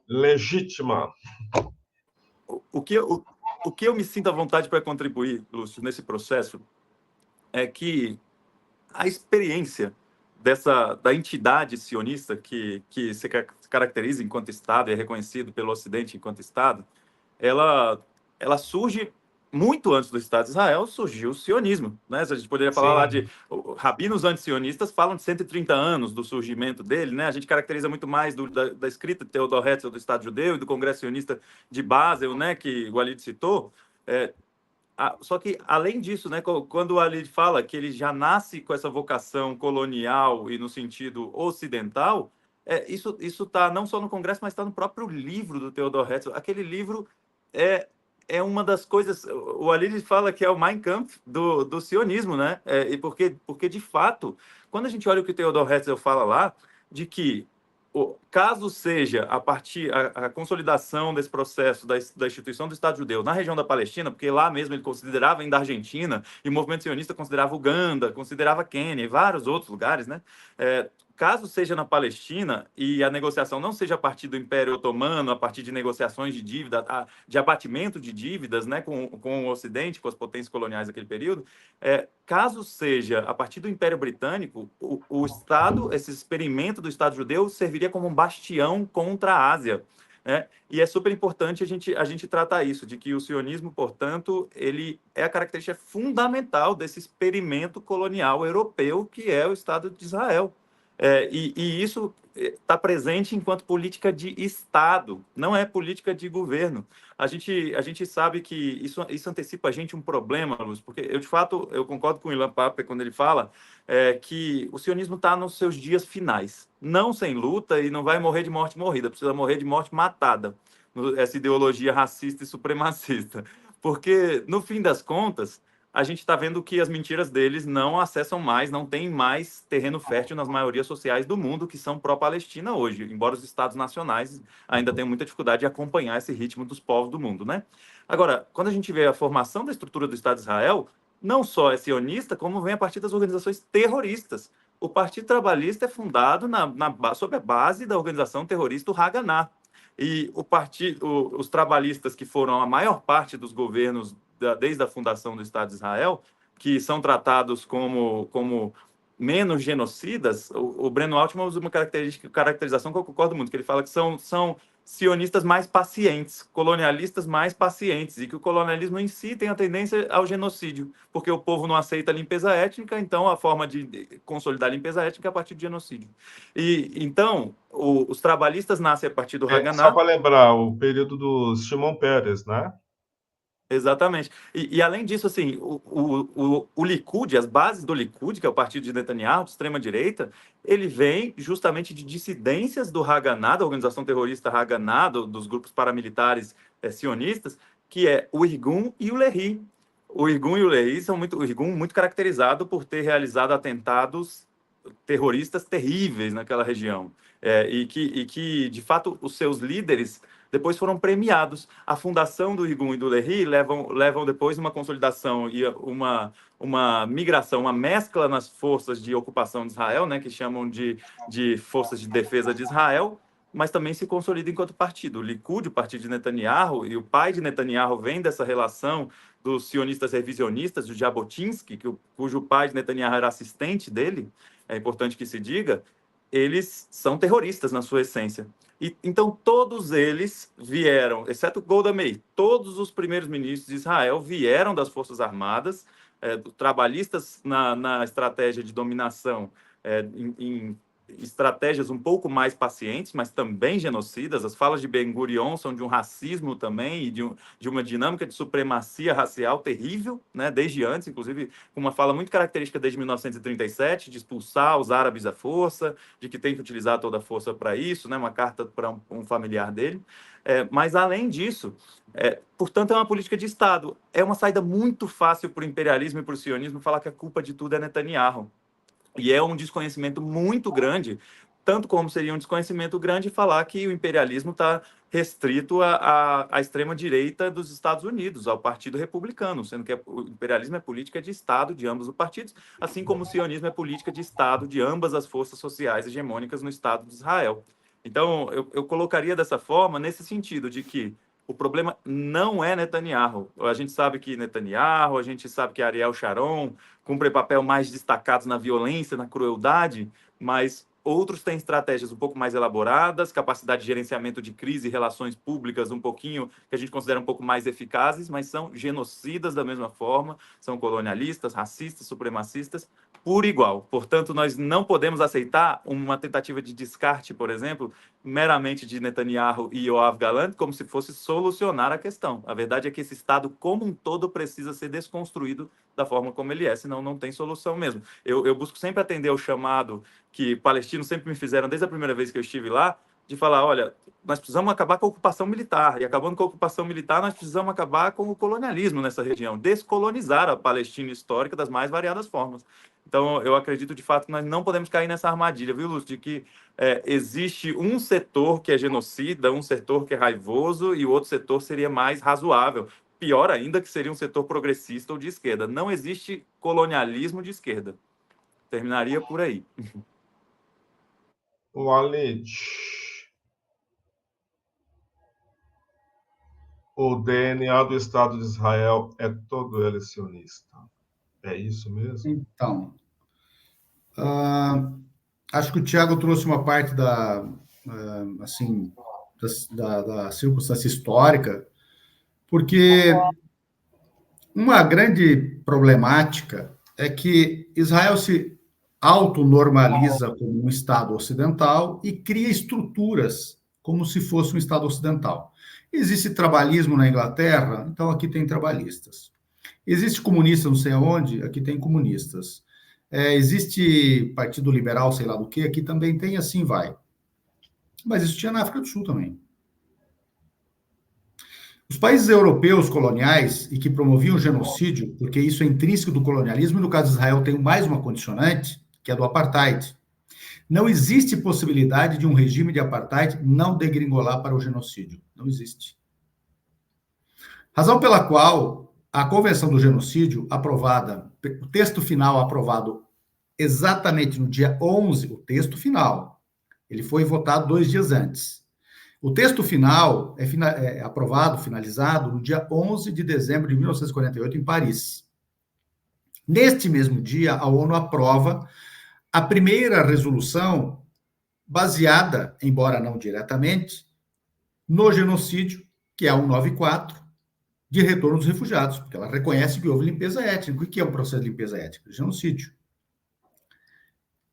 legítima. O que eu me sinto à vontade para contribuir, Lúcio, nesse processo, é que a experiência da entidade sionista que se caracteriza enquanto Estado e é reconhecido pelo Ocidente enquanto Estado, ela surge muito antes do Estado de Israel, surgiu o sionismo, né? A gente poderia falar lá de... Rabinos anti-sionistas falam de 130 anos do surgimento dele, né? A gente caracteriza muito mais da escrita de Theodor Herzl do Estado Judeu e do Congresso Sionista de Basel, né? Que o Walid citou. Só que, além disso, né? Quando o Walid fala que ele já nasce com essa vocação colonial e no sentido ocidental, isso está não só no Congresso, mas está no próprio livro do Theodor Herzl. Aquele livro é uma das coisas... O Walid fala que é o Mein Kampf do sionismo, né? E porque, de fato, quando a gente olha o que o Theodor Herzl fala lá, de que caso seja a consolidação desse processo da instituição do Estado Judeu na região da Palestina, porque lá mesmo ele considerava ainda a Argentina, e o movimento sionista considerava Uganda, considerava Quênia e vários outros lugares, né? Caso seja na Palestina e a negociação não seja a partir do Império Otomano, a partir de negociações de dívida, de abatimento de dívidas, né, com o Ocidente, com as potências coloniais daquele período, caso seja a partir do Império Britânico, o Estado, esse experimento do Estado judeu serviria como um bastião contra a Ásia. E é super importante a gente tratar isso, de que o sionismo, portanto, ele é a característica fundamental desse experimento colonial europeu que é o Estado de Israel. E isso está presente enquanto política de Estado, não é política de governo. A gente sabe que isso antecipa a gente um problema, Luz, porque de fato, eu concordo com o Ilan Pappé quando ele fala que o sionismo está nos seus dias finais, não sem luta e não vai morrer de morte morrida, precisa morrer de morte matada, essa ideologia racista e supremacista. Porque, no fim das contas, a gente está vendo que as mentiras deles não acessam mais, não tem mais terreno fértil nas maiorias sociais do mundo que são pró-Palestina hoje, embora os estados nacionais ainda tenham muita dificuldade de acompanhar esse ritmo dos povos do mundo, né? Agora, quando a gente vê a formação da estrutura do Estado de Israel, não só é sionista, como vem a partir das organizações terroristas. O Partido Trabalhista é fundado sob a base da organização terrorista Haganah. E os trabalhistas, que foram a maior parte dos governos desde a fundação do Estado de Israel, que são tratados como menos genocidas, o Breno Altman usa uma caracterização que eu concordo muito, que ele fala que são sionistas mais pacientes, colonialistas mais pacientes, e que o colonialismo em si tem a tendência ao genocídio, porque o povo não aceita a limpeza étnica, então a forma de consolidar a limpeza étnica é a partir do genocídio. E então, os trabalhistas nascem a partir do Haganah. Só para lembrar, o período do Shimon Peres, né? Exatamente. E além disso, assim, o Likud, as bases do Likud, que é o partido de Netanyahu, de extrema-direita, ele vem justamente de dissidências do Haganah, da organização terrorista Haganah, dos grupos paramilitares sionistas, que é o Irgun e o Lehi. O Irgun e o Lehi são o Irgun muito caracterizado por ter realizado atentados terroristas terríveis naquela região. E que, de fato, os seus líderes depois foram premiados. A fundação do Irgun e do Lehi levam depois uma consolidação e uma migração, uma mescla nas forças de ocupação de Israel, né, que chamam de forças de defesa de Israel, mas também se consolida enquanto partido. O Likud, o partido de Netanyahu, e o pai de Netanyahu vem dessa relação dos sionistas revisionistas, do Jabotinsky, cujo pai de Netanyahu era assistente dele, é importante que se diga, eles são terroristas na sua essência. Então, todos eles vieram, exceto Golda Meir, todos os primeiros ministros de Israel vieram das Forças Armadas, trabalhistas na estratégia de dominação, em estratégias um pouco mais pacientes, mas também genocidas. As falas de Ben-Gurion são de um racismo também e de uma dinâmica de supremacia racial terrível, né? Desde antes, inclusive, com uma fala muito característica desde 1937, de expulsar os árabes à força, de que tem que utilizar toda a força para isso, né? Uma carta para um familiar dele. Mas, além disso, portanto, é uma política de Estado. É uma saída muito fácil para o imperialismo e para o sionismo falar que a culpa de tudo é Netanyahu. E é um desconhecimento muito grande, tanto como seria um desconhecimento grande falar que o imperialismo está restrito à extrema-direita dos Estados Unidos, ao Partido Republicano, sendo que o imperialismo é política de Estado de ambos os partidos, assim como o sionismo é política de Estado de ambas as forças sociais hegemônicas no Estado de Israel. Então, eu colocaria dessa forma, nesse sentido, de que o problema não é Netanyahu. A gente sabe que Netanyahu, a gente sabe que Ariel Sharon cumpre papel mais destacados na violência, na crueldade, mas outros têm estratégias um pouco mais elaboradas, capacidade de gerenciamento de crise e relações públicas um pouquinho, que a gente considera um pouco mais eficazes, mas são genocidas da mesma forma, são colonialistas, racistas, supremacistas, por igual. Portanto, nós não podemos aceitar uma tentativa de descarte, por exemplo, meramente de Netanyahu e Yoav Gallant, como se fosse solucionar a questão. A verdade é que esse Estado como um todo precisa ser desconstruído da forma como ele é, senão não tem solução mesmo. Eu busco sempre atender ao chamado que palestinos sempre me fizeram desde a primeira vez que eu estive lá, de falar, olha, nós precisamos acabar com a ocupação militar, e acabando com a ocupação militar, nós precisamos acabar com o colonialismo nessa região, descolonizar a Palestina histórica das mais variadas formas. Então, eu acredito, de fato, que nós não podemos cair nessa armadilha, viu, Lúcio, de que existe um setor que é genocida, um setor que é raivoso, e o outro setor seria mais razoável. Pior ainda, que seria um setor progressista ou de esquerda. Não existe colonialismo de esquerda. Terminaria por aí. Walid, o DNA do Estado de Israel é todo ele sionista. É isso mesmo? Então, acho que o Tiago trouxe uma parte da circunstância histórica, porque uma grande problemática é que Israel se autonormaliza como um Estado ocidental e cria estruturas como se fosse um Estado ocidental. Existe trabalhismo na Inglaterra, então aqui tem trabalhistas. Existe comunista não sei aonde, aqui tem comunistas. Existe Partido Liberal, sei lá do que, aqui também tem, assim vai. Mas isso tinha na África do Sul também. Os países europeus coloniais e que promoviam o genocídio, porque isso é intrínseco do colonialismo, e no caso de Israel tem mais uma condicionante, que é do apartheid. Não existe possibilidade de um regime de apartheid não degringolar para o genocídio. Não existe. Razão pela qual a Convenção do Genocídio, aprovada, o texto final aprovado exatamente no dia 11, o texto final, ele foi votado 2 dias antes. O texto final é aprovado, finalizado, no dia 11 de dezembro de 1948, em Paris. Neste mesmo dia, a ONU aprova a primeira resolução baseada, embora não diretamente, no genocídio, que é a 194, de retorno dos refugiados, porque ela reconhece que houve limpeza étnica. O que é um processo de limpeza étnica? Genocídio.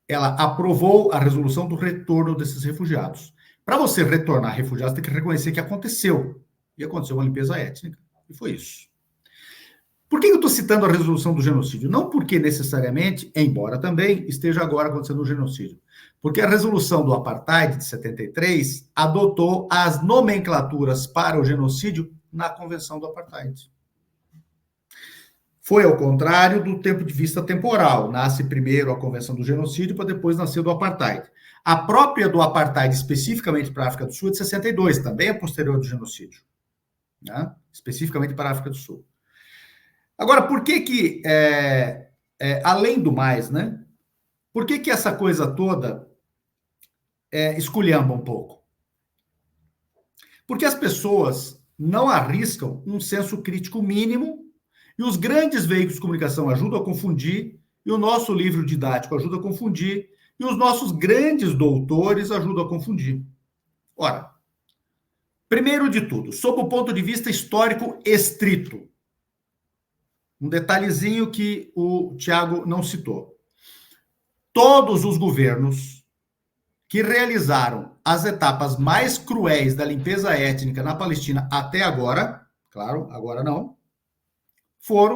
Ela aprovou a resolução do retorno desses refugiados. Para você retornar refugiados, tem que reconhecer que aconteceu. E aconteceu uma limpeza étnica. E foi isso. Por que eu estou citando a resolução do genocídio? Não porque necessariamente, embora também esteja agora acontecendo um genocídio. Porque a resolução do apartheid de 73 adotou as nomenclaturas para o genocídio na Convenção do Apartheid. Foi ao contrário do tempo de vista temporal. Nasce primeiro a Convenção do Genocídio, para depois nascer do Apartheid. A própria do Apartheid, especificamente para a África do Sul, é de 62, também é posterior do genocídio. Né? Especificamente para a África do Sul. Agora, por que além do mais, né? Por que essa coisa toda esculhamba um pouco? Porque as pessoas não arriscam um senso crítico mínimo e os grandes veículos de comunicação ajudam a confundir, e o nosso livro didático ajuda a confundir, e os nossos grandes doutores ajudam a confundir. Ora, primeiro de tudo, sob o ponto de vista histórico estrito, um detalhezinho que o Tiago não citou. Todos os governos que realizaram as etapas mais cruéis da limpeza étnica na Palestina até agora, claro, agora não, foi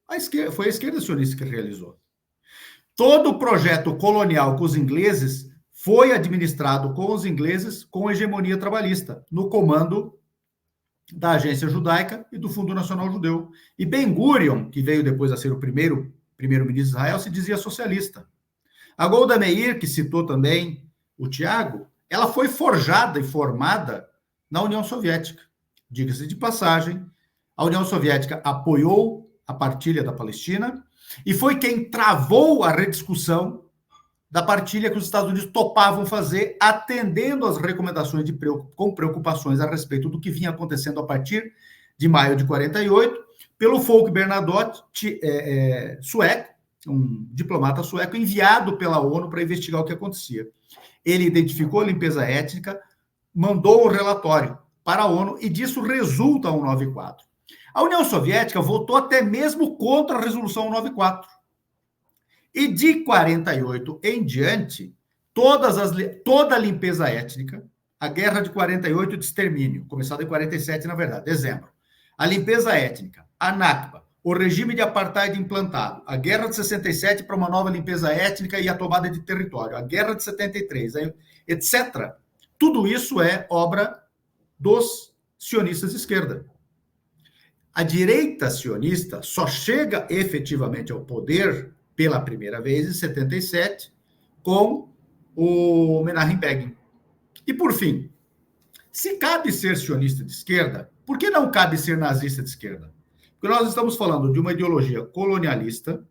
a esquerda sionista que realizou. Todo o projeto colonial com os ingleses foi administrado com os ingleses com hegemonia trabalhista, no comando da Agência Judaica e do Fundo Nacional Judeu. E Ben-Gurion, que veio depois a ser o primeiro-ministro de Israel, se dizia socialista. A Golda Meir, que citou também o Tiago, ela foi forjada e formada na União Soviética. Diga-se de passagem, a União Soviética apoiou a partilha da Palestina e foi quem travou a rediscussão da partilha que os Estados Unidos topavam fazer, atendendo às recomendações com preocupações a respeito do que vinha acontecendo a partir de maio de 48, pelo Folke Bernadotte, sueco, um diplomata sueco enviado pela ONU para investigar o que acontecia. Ele identificou a limpeza étnica, mandou o relatório para a ONU e disso resulta a 194. A União Soviética votou até mesmo contra a resolução 194. E de 48 em diante, toda a limpeza étnica, a guerra de 48 de extermínio, começada em 47, na verdade, dezembro, a limpeza étnica, a Nakba, o regime de apartheid implantado, a guerra de 67 para uma nova limpeza étnica e a tomada de território, a guerra de 73, etc. Tudo isso é obra dos sionistas de esquerda. A direita sionista só chega efetivamente ao poder pela primeira vez em 77 com o Menachem Begin. E por fim, se cabe ser sionista de esquerda, por que não cabe ser nazista de esquerda? Porque nós estamos falando de uma ideologia colonialista,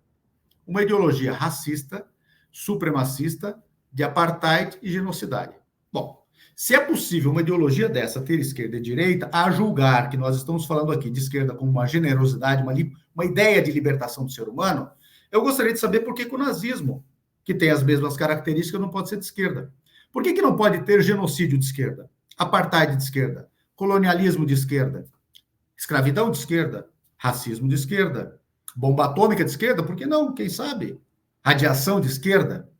uma ideologia racista, supremacista, de apartheid e genocidária. Bom, se é possível uma ideologia dessa ter esquerda e direita, a julgar que nós estamos falando aqui de esquerda como uma generosidade, uma ideia de libertação do ser humano, eu gostaria de saber por que o nazismo, que tem as mesmas características, não pode ser de esquerda. Por que não pode ter genocídio de esquerda, apartheid de esquerda, colonialismo de esquerda, escravidão de esquerda, racismo de esquerda, bomba atômica de esquerda? Por que não? Quem sabe? Radiação de esquerda?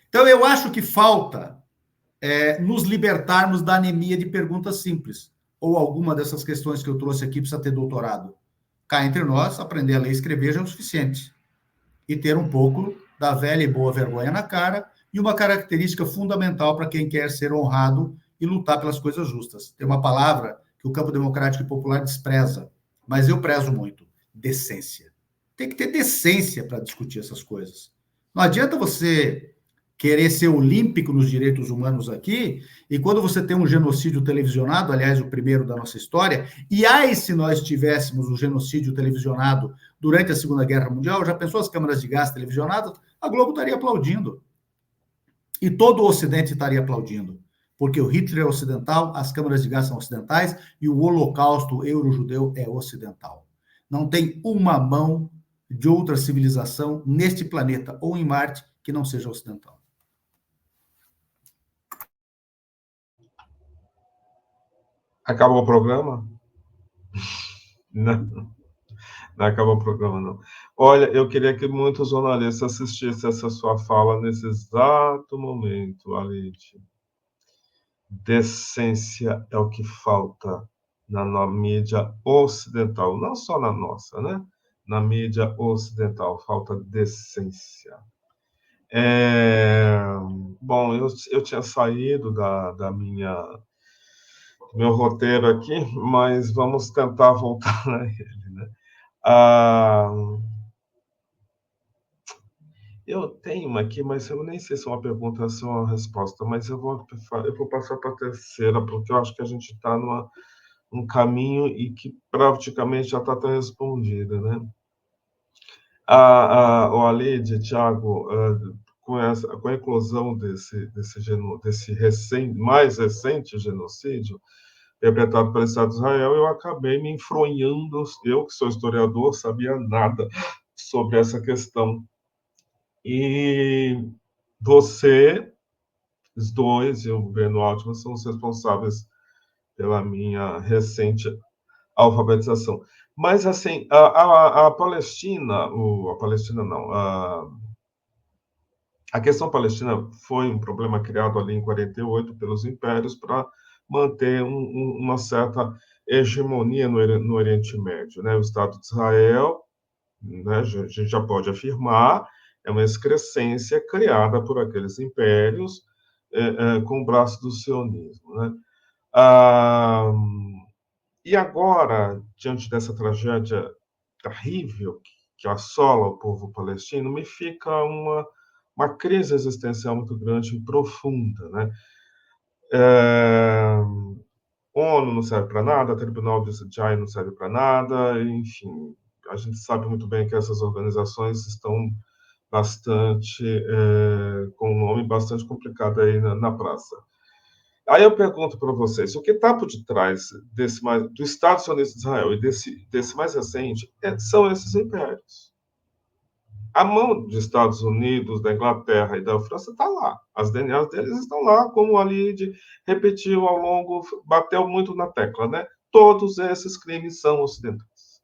Então, eu acho que falta nos libertarmos da anemia de perguntas simples. Ou alguma dessas questões que eu trouxe aqui precisa ter doutorado. Cá entre nós, aprender a ler e escrever já é o suficiente. E ter um pouco da velha e boa vergonha na cara e uma característica fundamental para quem quer ser honrado e lutar pelas coisas justas. Tem uma palavra que o campo democrático e popular despreza, mas eu prezo muito: decência. Tem que ter decência para discutir essas coisas. Não adianta você querer ser olímpico nos direitos humanos aqui, e quando você tem um genocídio televisionado, aliás, o primeiro da nossa história, e aí se nós tivéssemos o genocídio televisionado durante a Segunda Guerra Mundial, já pensou as câmaras de gás televisionadas? A Globo estaria aplaudindo. E todo o Ocidente estaria aplaudindo. Porque o Hitler é ocidental, as câmaras de gás são ocidentais, e o Holocausto euro-judeu é ocidental. Não tem uma mão de outra civilização neste planeta ou em Marte que não seja ocidental. Acabou o programa? Não, não acabou o programa, não. Olha, eu queria que muitos jornalistas assistissem essa sua fala nesse exato momento, Alide. Decência é o que falta na mídia ocidental, não só na nossa, né? Na mídia ocidental, falta decência. Bom, eu tinha saído do meu roteiro aqui, mas vamos tentar voltar a ele, né? Eu tenho uma aqui, mas eu nem sei se é uma pergunta ou se é uma resposta, mas eu vou passar para a terceira, porque eu acho que a gente está num caminho e que praticamente já está até respondida, né? O Alide, Thiago, com a inclusão desse mais recente genocídio perpetrado pelo Estado de Israel, eu acabei me enfronhando, eu que sou historiador, sabia nada sobre essa questão. E você, os dois, e o Breno Altman, são os responsáveis pela minha recente alfabetização. Mas, assim, a Palestina, a Palestina não, a questão palestina foi um problema criado ali em 48 pelos impérios para manter uma certa hegemonia no Oriente Médio, né? O Estado de Israel, né, a gente já pode afirmar, é uma excrescência criada por aqueles impérios com o braço do sionismo, né? E agora, diante dessa tragédia terrível que assola o povo palestino, me fica uma crise existencial muito grande e profunda, né? ONU não serve para nada, Tribunal de Jai não serve para nada, enfim, a gente sabe muito bem que essas organizações estão bastante com um nome bastante complicado aí na praça. Aí eu pergunto para vocês, o que está por detrás do Estado sionista de Israel e desse mais recente são esses impérios. A mão dos Estados Unidos, da Inglaterra e da França está lá. As DNAs deles estão lá, como o Walid repetiu ao longo, bateu muito na tecla, né? Todos esses crimes são ocidentais.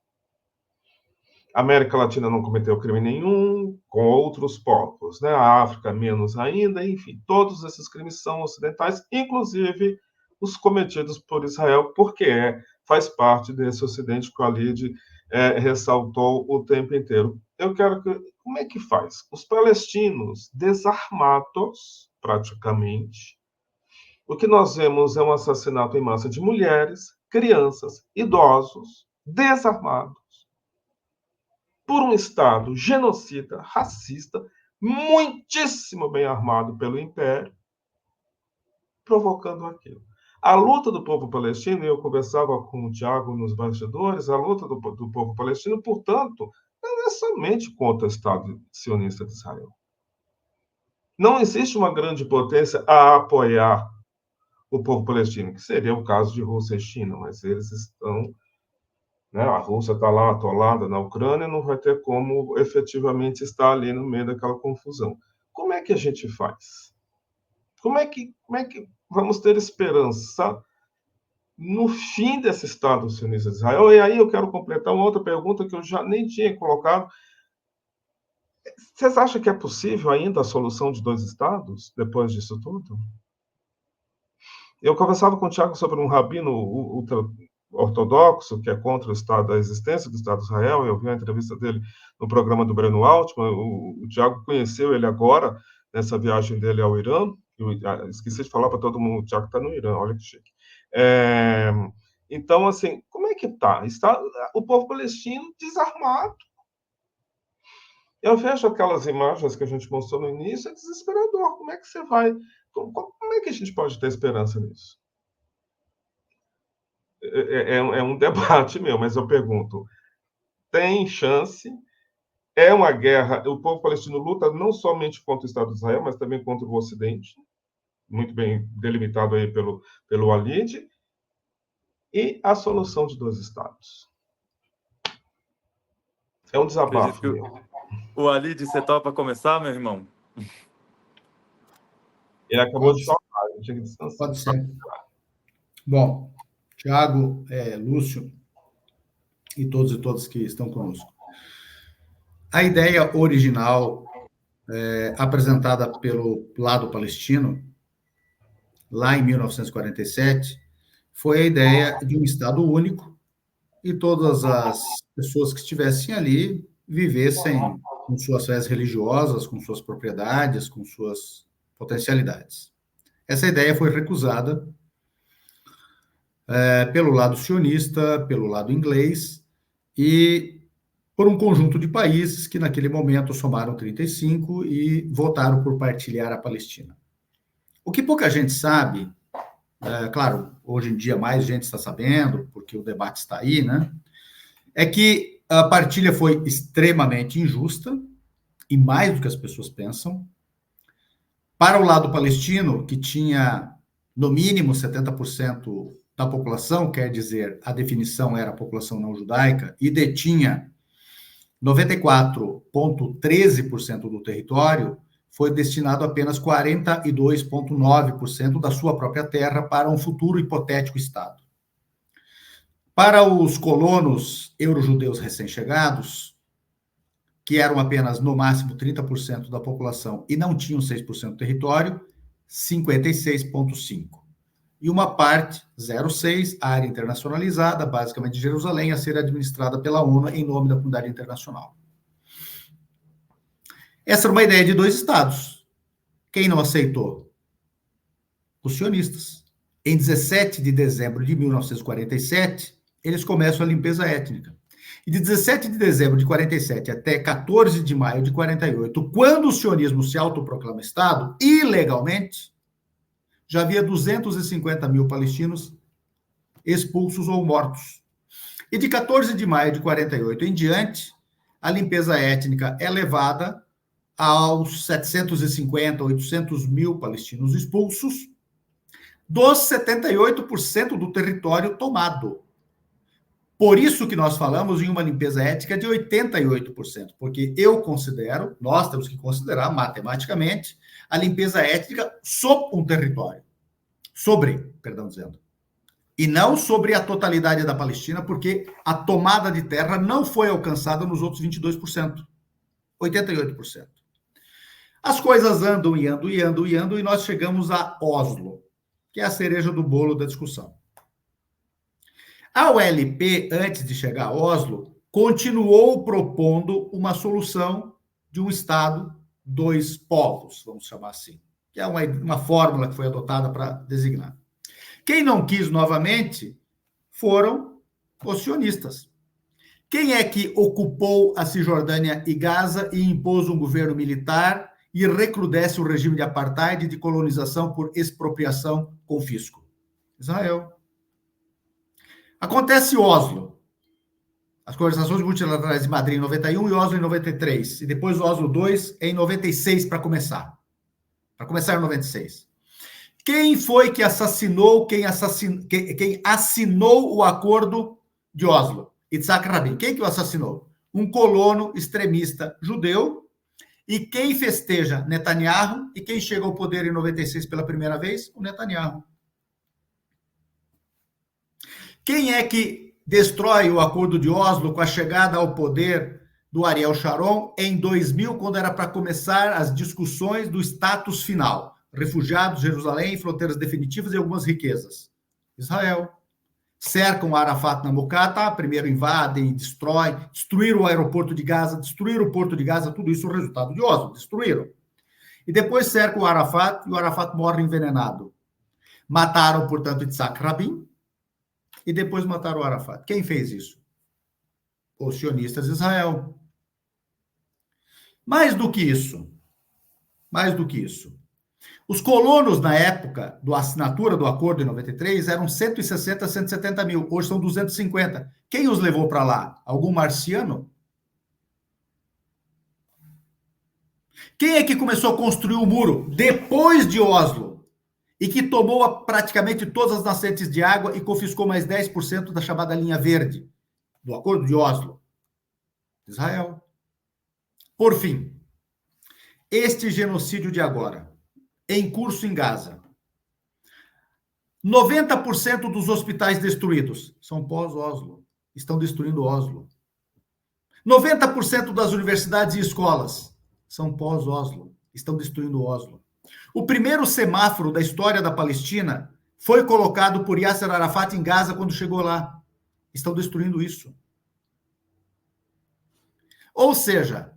A América Latina não cometeu crime nenhum, com outros povos, né? A África menos ainda, enfim, todos esses crimes são ocidentais, inclusive os cometidos por Israel, porque faz parte desse Ocidente que o Walid ressaltou o tempo inteiro. Eu quero que... Como é que faz? Os palestinos desarmados, praticamente, o que nós vemos é um assassinato em massa de mulheres, crianças, idosos, desarmados, por um Estado genocida, racista, muitíssimo bem armado pelo Império, provocando aquilo. A luta do povo palestino, e eu conversava com o Tiago nos bastidores, a luta do povo palestino, portanto, não é somente contra o Estado sionista de Israel. Não existe uma grande potência a apoiar o povo palestino, que seria o caso de Rússia e China, mas eles estão... Né, a Rússia está lá atolada na Ucrânia, não vai ter como efetivamente estar ali no meio daquela confusão. Como é que a gente faz? Como é que vamos ter esperança no fim desse Estado sionista de Israel? E aí eu quero completar uma outra pergunta que eu já nem tinha colocado. Vocês acham que é possível ainda a solução de 2 estados depois disso tudo? Eu conversava com o Tiago sobre um rabino ultra-ortodoxo que é contra o Estado, a existência do Estado de Israel. Eu vi a entrevista dele no programa do Breno Altman. O Tiago conheceu ele agora, nessa viagem dele ao Irã. Eu esqueci de falar para todo mundo, o Tiago está no Irã, olha que chique. Então, assim, como é que está? Está o povo palestino desarmado. Eu vejo aquelas imagens que a gente mostrou no início, é desesperador. Como é que você vai... Como é que a gente pode ter esperança nisso? É um debate meu, mas eu pergunto, tem chance? É uma guerra, o povo palestino luta não somente contra o Estado de Israel, mas também contra o Ocidente, muito bem delimitado aí pelo Walid, e a solução de 2 estados. É um desabafo meu. O Walid, você topa começar, meu irmão? Ele acabou de falar, eu tinha que descansar. Pode ser. Bom, Tiago, Lúcio e todas que estão conosco. A ideia original apresentada pelo lado palestino, lá em 1947, foi a ideia de um Estado único e todas as pessoas que estivessem ali vivessem com suas fés religiosas, com suas propriedades, com suas potencialidades. Essa ideia foi recusada pelo lado sionista, pelo lado inglês e por um conjunto de países que, naquele momento, somaram 35 e votaram por partilhar a Palestina. O que pouca gente sabe, claro, hoje em dia mais gente está sabendo, porque o debate está aí, né? É que a partilha foi extremamente injusta, e mais do que as pessoas pensam. Para o lado palestino, que tinha, no mínimo, 70% da população, quer dizer, a definição era a população não judaica, e detinha 94,13% do território, foi destinado apenas 42,9% da sua própria terra para um futuro hipotético Estado. Para os colonos eurojudeus recém-chegados, que eram apenas, no máximo, 30% da população e não tinham 6% do território, 56,5%. E uma parte, 0,6%, área internacionalizada, basicamente de Jerusalém, a ser administrada pela ONU em nome da comunidade internacional. Essa era uma ideia de 2 estados. Quem não aceitou? Os sionistas. Em 17 de dezembro de 1947, eles começam a limpeza étnica. E de 17 de dezembro de 47 até 14 de maio de 48, quando o sionismo se autoproclama Estado, ilegalmente, já havia 250 mil palestinos expulsos ou mortos. E de 14 de maio de 48 em diante, a limpeza étnica é levada aos 750, 800 mil palestinos expulsos, dos 78% do território tomado. Por isso que nós falamos em uma limpeza étnica de 88%, porque eu considero, nós temos que considerar matematicamente, a limpeza étnica sobre um território. Perdão, dizendo. E não sobre a totalidade da Palestina, porque a tomada de terra não foi alcançada nos outros 22%. 88%. As coisas andam e nós chegamos a Oslo, que é a cereja do bolo da discussão. A OLP, antes de chegar a Oslo, continuou propondo uma solução de um Estado, dois povos, vamos chamar assim, que é uma fórmula que foi adotada para designar. Quem não quis novamente foram os sionistas. Quem é que ocupou a Cisjordânia e Gaza e impôs um governo militar e recrudesce o regime de apartheid e de colonização por expropriação com fisco? Israel. Acontece Oslo. As conversações multilaterais de Madrid em 91 e Oslo em 93. E depois Oslo II em 96 para começar. Para começar em 96. Quem foi que assassinou, quem assinou o acordo de Oslo? Yitzhak Rabin. Quem que o assassinou? Um colono extremista judeu. E quem festeja? Netanyahu. E quem chega ao poder em 96 pela primeira vez? O Netanyahu. Quem é que destrói o acordo de Oslo com a chegada ao poder do Ariel Sharon em 2000, quando era para começar as discussões do status final? Refugiados, Jerusalém, fronteiras definitivas e algumas riquezas. Israel. Cercam Arafat na Mocata, primeiro invadem, destruíram o aeroporto de Gaza, destruíram o porto de Gaza, tudo isso é o resultado de Oslo, destruíram. E depois cercam o Arafat, e o Arafat morre envenenado. Mataram, portanto, Yitzhak Rabin, e depois mataram o Arafat. Quem fez isso? Os sionistas de Israel. Mais do que isso, os colonos, na época da assinatura do acordo em 93, eram 160, 170 mil. Hoje são 250. Quem os levou para lá? Algum marciano? Quem é que começou a construir o muro depois de Oslo? E que tomou praticamente todas as nascentes de água e confiscou mais 10% da chamada linha verde do acordo de Oslo? Israel. Por fim, este genocídio de agora, em curso em Gaza. 90% dos hospitais destruídos são pós-Oslo. Estão destruindo Oslo. 90% das universidades e escolas são pós-Oslo. Estão destruindo Oslo. O primeiro semáforo da história da Palestina foi colocado por Yasser Arafat em Gaza quando chegou lá. Estão destruindo isso. Ou seja,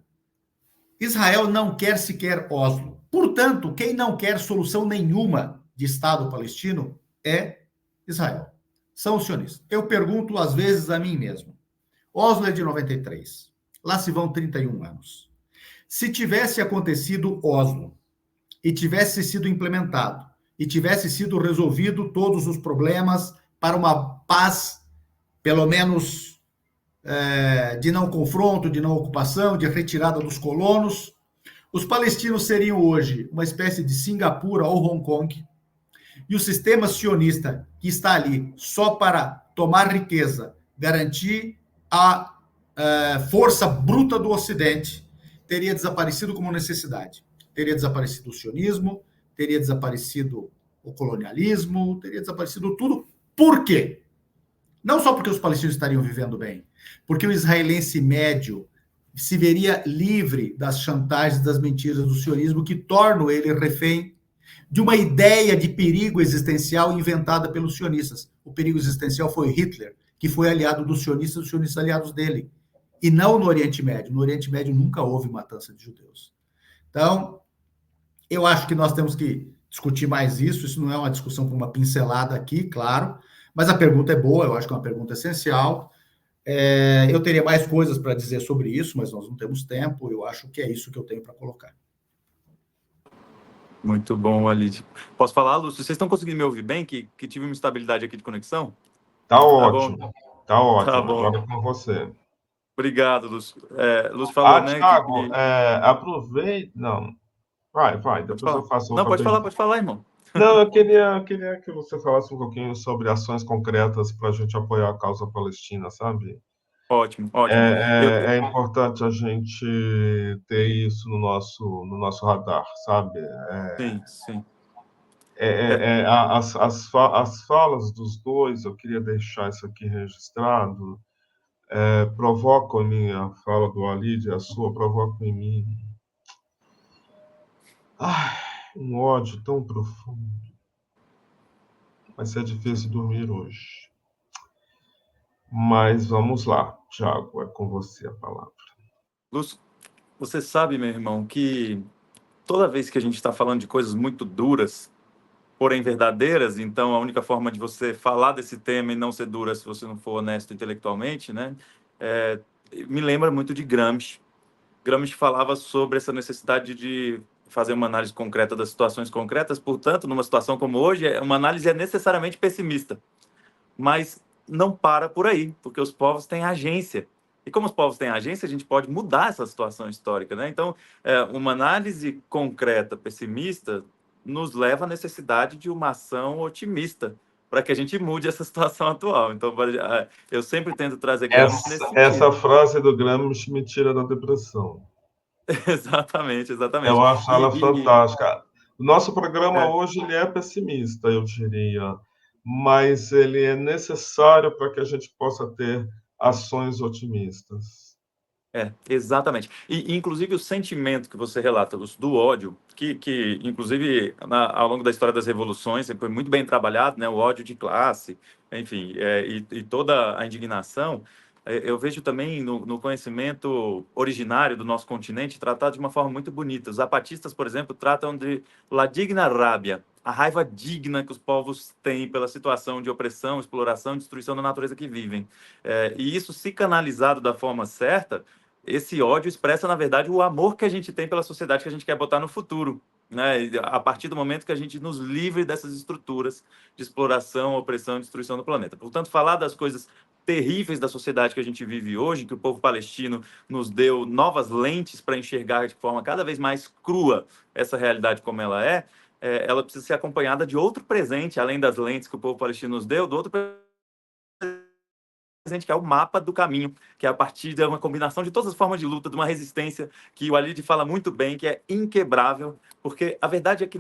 Israel não quer sequer Oslo. Portanto, quem não quer solução nenhuma de Estado palestino é Israel. São os sionistas. Eu pergunto às vezes a mim mesmo. Oslo é de 93. Lá se vão 31 anos. Se tivesse acontecido Oslo e tivesse sido implementado e tivesse sido resolvido todos os problemas para uma paz, pelo menos de não confronto, de não ocupação, de retirada dos colonos, os palestinos seriam hoje uma espécie de Singapura ou Hong Kong, e o sistema sionista, que está ali só para tomar riqueza, garantir a força bruta do Ocidente, teria desaparecido como necessidade. Teria desaparecido o sionismo, teria desaparecido o colonialismo, teria desaparecido tudo. Por quê? Não só porque os palestinos estariam vivendo bem, porque o israelense médio se veria livre das chantagens, das mentiras do sionismo, que tornam ele refém de uma ideia de perigo existencial inventada pelos sionistas. O perigo existencial foi Hitler, que foi aliado dos sionistas, os sionistas aliados dele, e não no Oriente Médio. No Oriente Médio nunca houve matança de judeus. Então, eu acho que nós temos que discutir mais isso não é uma discussão com uma pincelada aqui, claro, mas a pergunta é boa, eu acho que é uma pergunta essencial. Eu teria mais coisas para dizer sobre isso, mas nós não temos tempo. Eu acho que é isso que eu tenho para colocar. Muito bom, Walid. Posso falar, Lúcio? Vocês estão conseguindo me ouvir bem? Que tive uma instabilidade aqui de conexão? Tá ótimo. Tá ótimo. Tá bom. Agora com você. Obrigado, Lúcio. Lúcio falou, né? Thiago, aproveita... Não. Vai. Depois eu faço outra. Não, pode falar, irmão. Não, eu queria que você falasse um pouquinho sobre ações concretas para a gente apoiar a causa palestina, sabe? Ótimo, É, ótimo. é importante a gente ter isso no nosso radar, sabe? Sim, sim. As falas dos dois, eu queria deixar isso aqui registrado, provocam em mim, a fala do Walid e a sua, provocam em mim ai, um ódio tão profundo. Vai ser difícil dormir hoje. Mas vamos lá, Tiago, é com você a palavra. Lúcio, você sabe, meu irmão, que toda vez que a gente está falando de coisas muito duras, porém verdadeiras, então a única forma de você falar desse tema e não ser dura se você não for honesto intelectualmente, né? é, Me lembra muito de Gramsci. Gramsci falava sobre essa necessidade de fazer uma análise concreta das situações concretas, portanto, numa situação como hoje, uma análise é necessariamente pessimista. Mas não para por aí, porque os povos têm agência. E como os povos têm agência, a gente pode mudar essa situação histórica, né? Então, uma análise concreta, pessimista, nos leva à necessidade de uma ação otimista, para que a gente mude essa situação atual. Então, eu sempre tento trazer Gramsci nesse Essa sentido. frase do Gramsci me tira da depressão. Exatamente, Eu exatamente. acho ela fantástica. O nosso programa É, hoje ele é pessimista, eu diria, mas ele é necessário para que a gente possa ter ações otimistas. Exatamente. E, inclusive, o sentimento que você relata, Lúcio, do ódio, que inclusive, ao longo da história das revoluções, foi muito bem trabalhado, né? O ódio de classe, enfim, e toda a indignação, eu vejo também no conhecimento originário do nosso continente tratado de uma forma muito bonita. Os zapatistas, por exemplo, tratam de la digna rabia, a raiva digna que os povos têm pela situação de opressão, exploração, destruição da natureza que vivem. E isso, se canalizado da forma certa, esse ódio expressa, na verdade, o amor que a gente tem pela sociedade que a gente quer botar no futuro, né? E a partir do momento que a gente nos livre dessas estruturas de exploração, opressão e destruição do planeta. Portanto, falar das coisas terríveis da sociedade que a gente vive hoje, que o povo palestino nos deu novas lentes para enxergar de forma cada vez mais crua essa realidade como ela ela precisa ser acompanhada de outro presente, além das lentes que o povo palestino nos deu, do outro presente, que é o mapa do caminho, que é a partir de uma combinação de todas as formas de luta, de uma resistência que o Walid fala muito bem, que é inquebrável, porque a verdade é que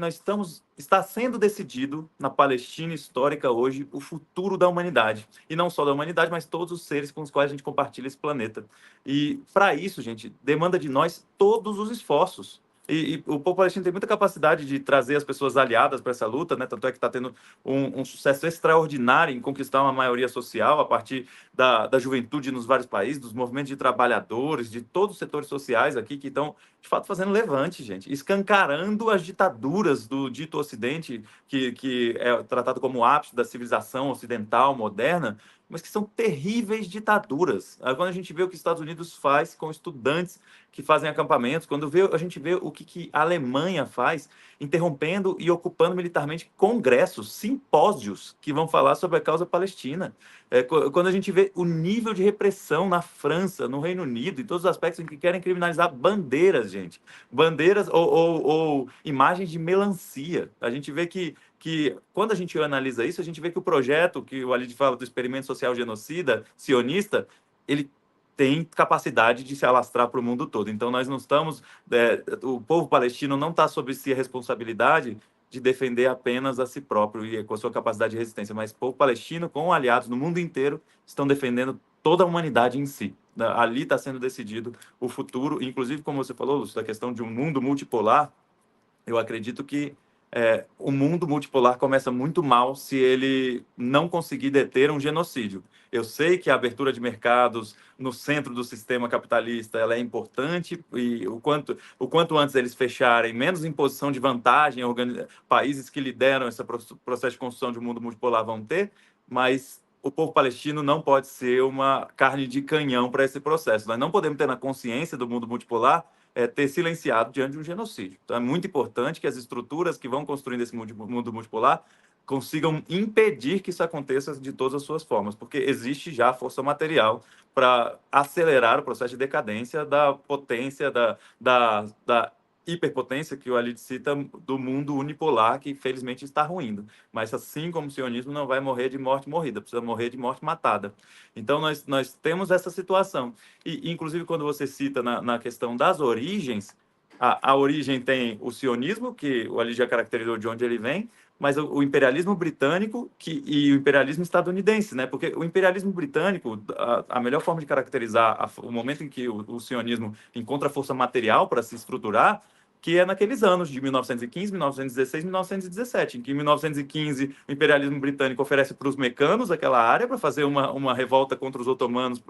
está sendo decidido na Palestina histórica hoje o futuro da humanidade. E não só da humanidade, mas todos os seres com os quais a gente compartilha esse planeta. E para isso, gente, demanda de nós todos os esforços. E o povo palestino tem muita capacidade de trazer as pessoas aliadas para essa luta, né? Tanto é que está tendo um sucesso extraordinário em conquistar uma maioria social a partir da juventude nos vários países, dos movimentos de trabalhadores, de todos os setores sociais aqui que estão, de fato, fazendo levante, gente, escancarando as ditaduras do dito Ocidente, que é tratado como o ápice da civilização ocidental moderna, mas que são terríveis ditaduras. Quando a gente vê o que os Estados Unidos faz com estudantes que fazem acampamentos, quando a gente vê o que a Alemanha faz, interrompendo e ocupando militarmente congressos, simpósios que vão falar sobre a causa palestina. Quando a gente vê o nível de repressão na França, no Reino Unido, em todos os aspectos em que querem criminalizar bandeiras, gente. Bandeiras ou imagens de melancia. A gente vê que quando a gente analisa isso, a gente vê que o projeto que o Walid fala do experimento social genocida, sionista, ele tem capacidade de se alastrar para o mundo todo. Então, nós não estamos... o povo palestino não está sob si a responsabilidade de defender apenas a si próprio e com a sua capacidade de resistência, mas o povo palestino, com aliados no mundo inteiro, estão defendendo toda a humanidade em si. Ali está sendo decidido o futuro, inclusive, como você falou, Lúcio, da questão de um mundo multipolar. Eu acredito que o mundo multipolar começa muito mal se ele não conseguir deter um genocídio. Eu sei que a abertura de mercados no centro do sistema capitalista ela é importante e o quanto antes eles fecharem, menos imposição de vantagem, países que lideram esse processo de construção de um mundo multipolar vão ter, mas o povo palestino não pode ser uma carne de canhão para esse processo. Nós não podemos ter na consciência do mundo multipolar ter silenciado diante de um genocídio. Então, é muito importante que as estruturas que vão construindo esse mundo multipolar consigam impedir que isso aconteça de todas as suas formas, porque existe já força material para acelerar o processo de decadência da potência, da hiperpotência que o Ali cita do mundo unipolar, que infelizmente está ruindo. Mas assim como o sionismo não vai morrer de morte morrida, precisa morrer de morte matada. Então nós temos essa situação. E inclusive quando você cita na questão das origens, a origem tem o sionismo, que o Ali já caracterizou de onde ele vem, mas o imperialismo britânico e o imperialismo estadunidense, né? Porque o imperialismo britânico, a melhor forma de caracterizar o momento em que o sionismo encontra força material para se estruturar, que é naqueles anos de 1915, 1916, 1917, em que em 1915 o imperialismo britânico oferece para os mecanos aquela área para fazer uma revolta contra os otomanos,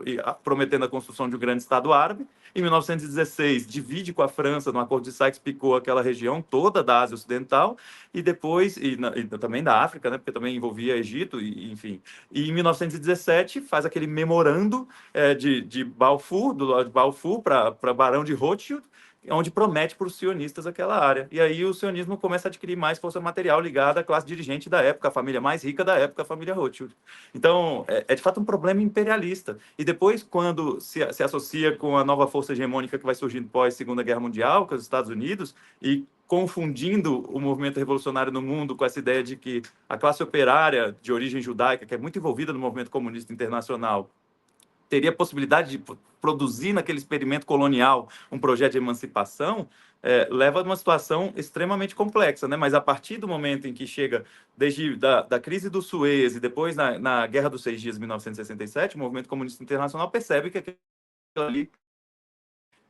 prometendo a construção de um grande Estado árabe. Em 1916 divide com a França, no Acordo de Sykes-Picot, aquela região toda da Ásia Ocidental, e depois, e também da África, né, porque também envolvia Egito, enfim. E em 1917 faz aquele memorando de Balfour, do Lord Balfour, para Barão de Rothschild, onde promete para os sionistas aquela área. E aí o sionismo começa a adquirir mais força material ligada à classe dirigente da época, a família mais rica da época, a família Rothschild. Então, é de fato um problema imperialista. E depois, quando se associa com a nova força hegemônica que vai surgindo pós-Segunda Guerra Mundial, que é os Estados Unidos, e confundindo o movimento revolucionário no mundo com essa ideia de que a classe operária de origem judaica, que é muito envolvida no movimento comunista internacional, teria possibilidade de produzir naquele experimento colonial um projeto de emancipação, leva a uma situação extremamente complexa, né? Mas a partir do momento em que chega, desde da crise do Suez e depois na Guerra dos Seis Dias, 1967, o movimento comunista internacional percebe que aquilo ali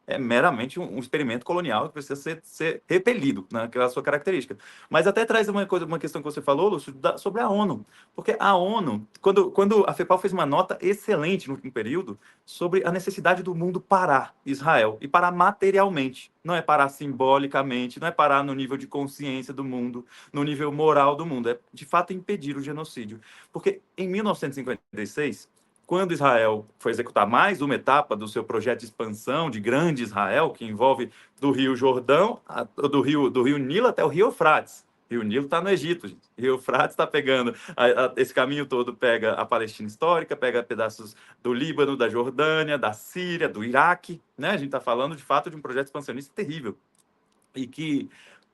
é meramente um experimento colonial que precisa ser repelido, né, que é a sua característica. Mas até traz uma questão que você falou, Lúcio, sobre a ONU. Porque a ONU, quando a FEPAL fez uma nota excelente no último período sobre a necessidade do mundo parar Israel, e parar materialmente. Não é parar simbolicamente, não é parar no nível de consciência do mundo, no nível moral do mundo. É, de fato, impedir o genocídio. Porque em 1956... quando Israel foi executar mais uma etapa do seu projeto de expansão de Grande Israel, que envolve do Rio Jordão, do Rio Nilo até o Rio Eufrates. Rio Nilo está no Egito, gente. Rio Eufrates está pegando, esse caminho todo pega a Palestina histórica, pega pedaços do Líbano, da Jordânia, da Síria, do Iraque, né? A gente está falando, de fato, de um projeto expansionista terrível. E que,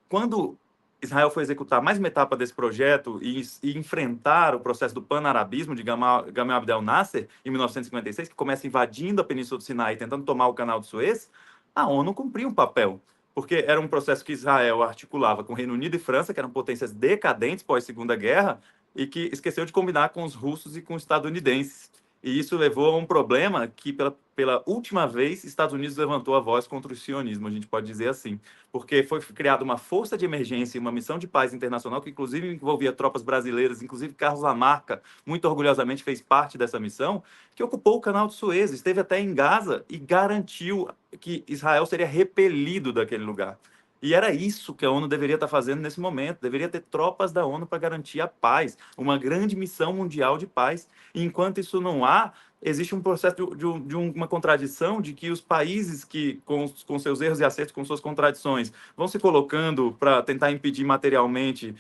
quando Israel foi executar mais uma etapa desse projeto e enfrentar o processo do pan-arabismo de Gamal Abdel Nasser, em 1956, que começa invadindo a Península do Sinai, tentando tomar o Canal de Suez, a ONU cumpriu um papel, porque era um processo que Israel articulava com o Reino Unido e França, que eram potências decadentes pós-Segunda Guerra, e que esqueceu de combinar com os russos e com os estadunidenses. E isso levou a um problema que, pela última vez, Estados Unidos levantou a voz contra o sionismo, a gente pode dizer assim, porque foi criada uma força de emergência e uma missão de paz internacional que, inclusive, envolvia tropas brasileiras, inclusive Carlos Lamarca, muito orgulhosamente fez parte dessa missão, que ocupou o Canal de Suez, esteve até em Gaza e garantiu que Israel seria repelido daquele lugar. E era isso que a ONU deveria estar fazendo nesse momento. Deveria ter tropas da ONU para garantir a paz, uma grande missão mundial de paz. E enquanto isso não há, existe um processo de uma contradição de que os países que, com seus erros e acertos, com suas contradições, vão se colocando para tentar impedir materialmente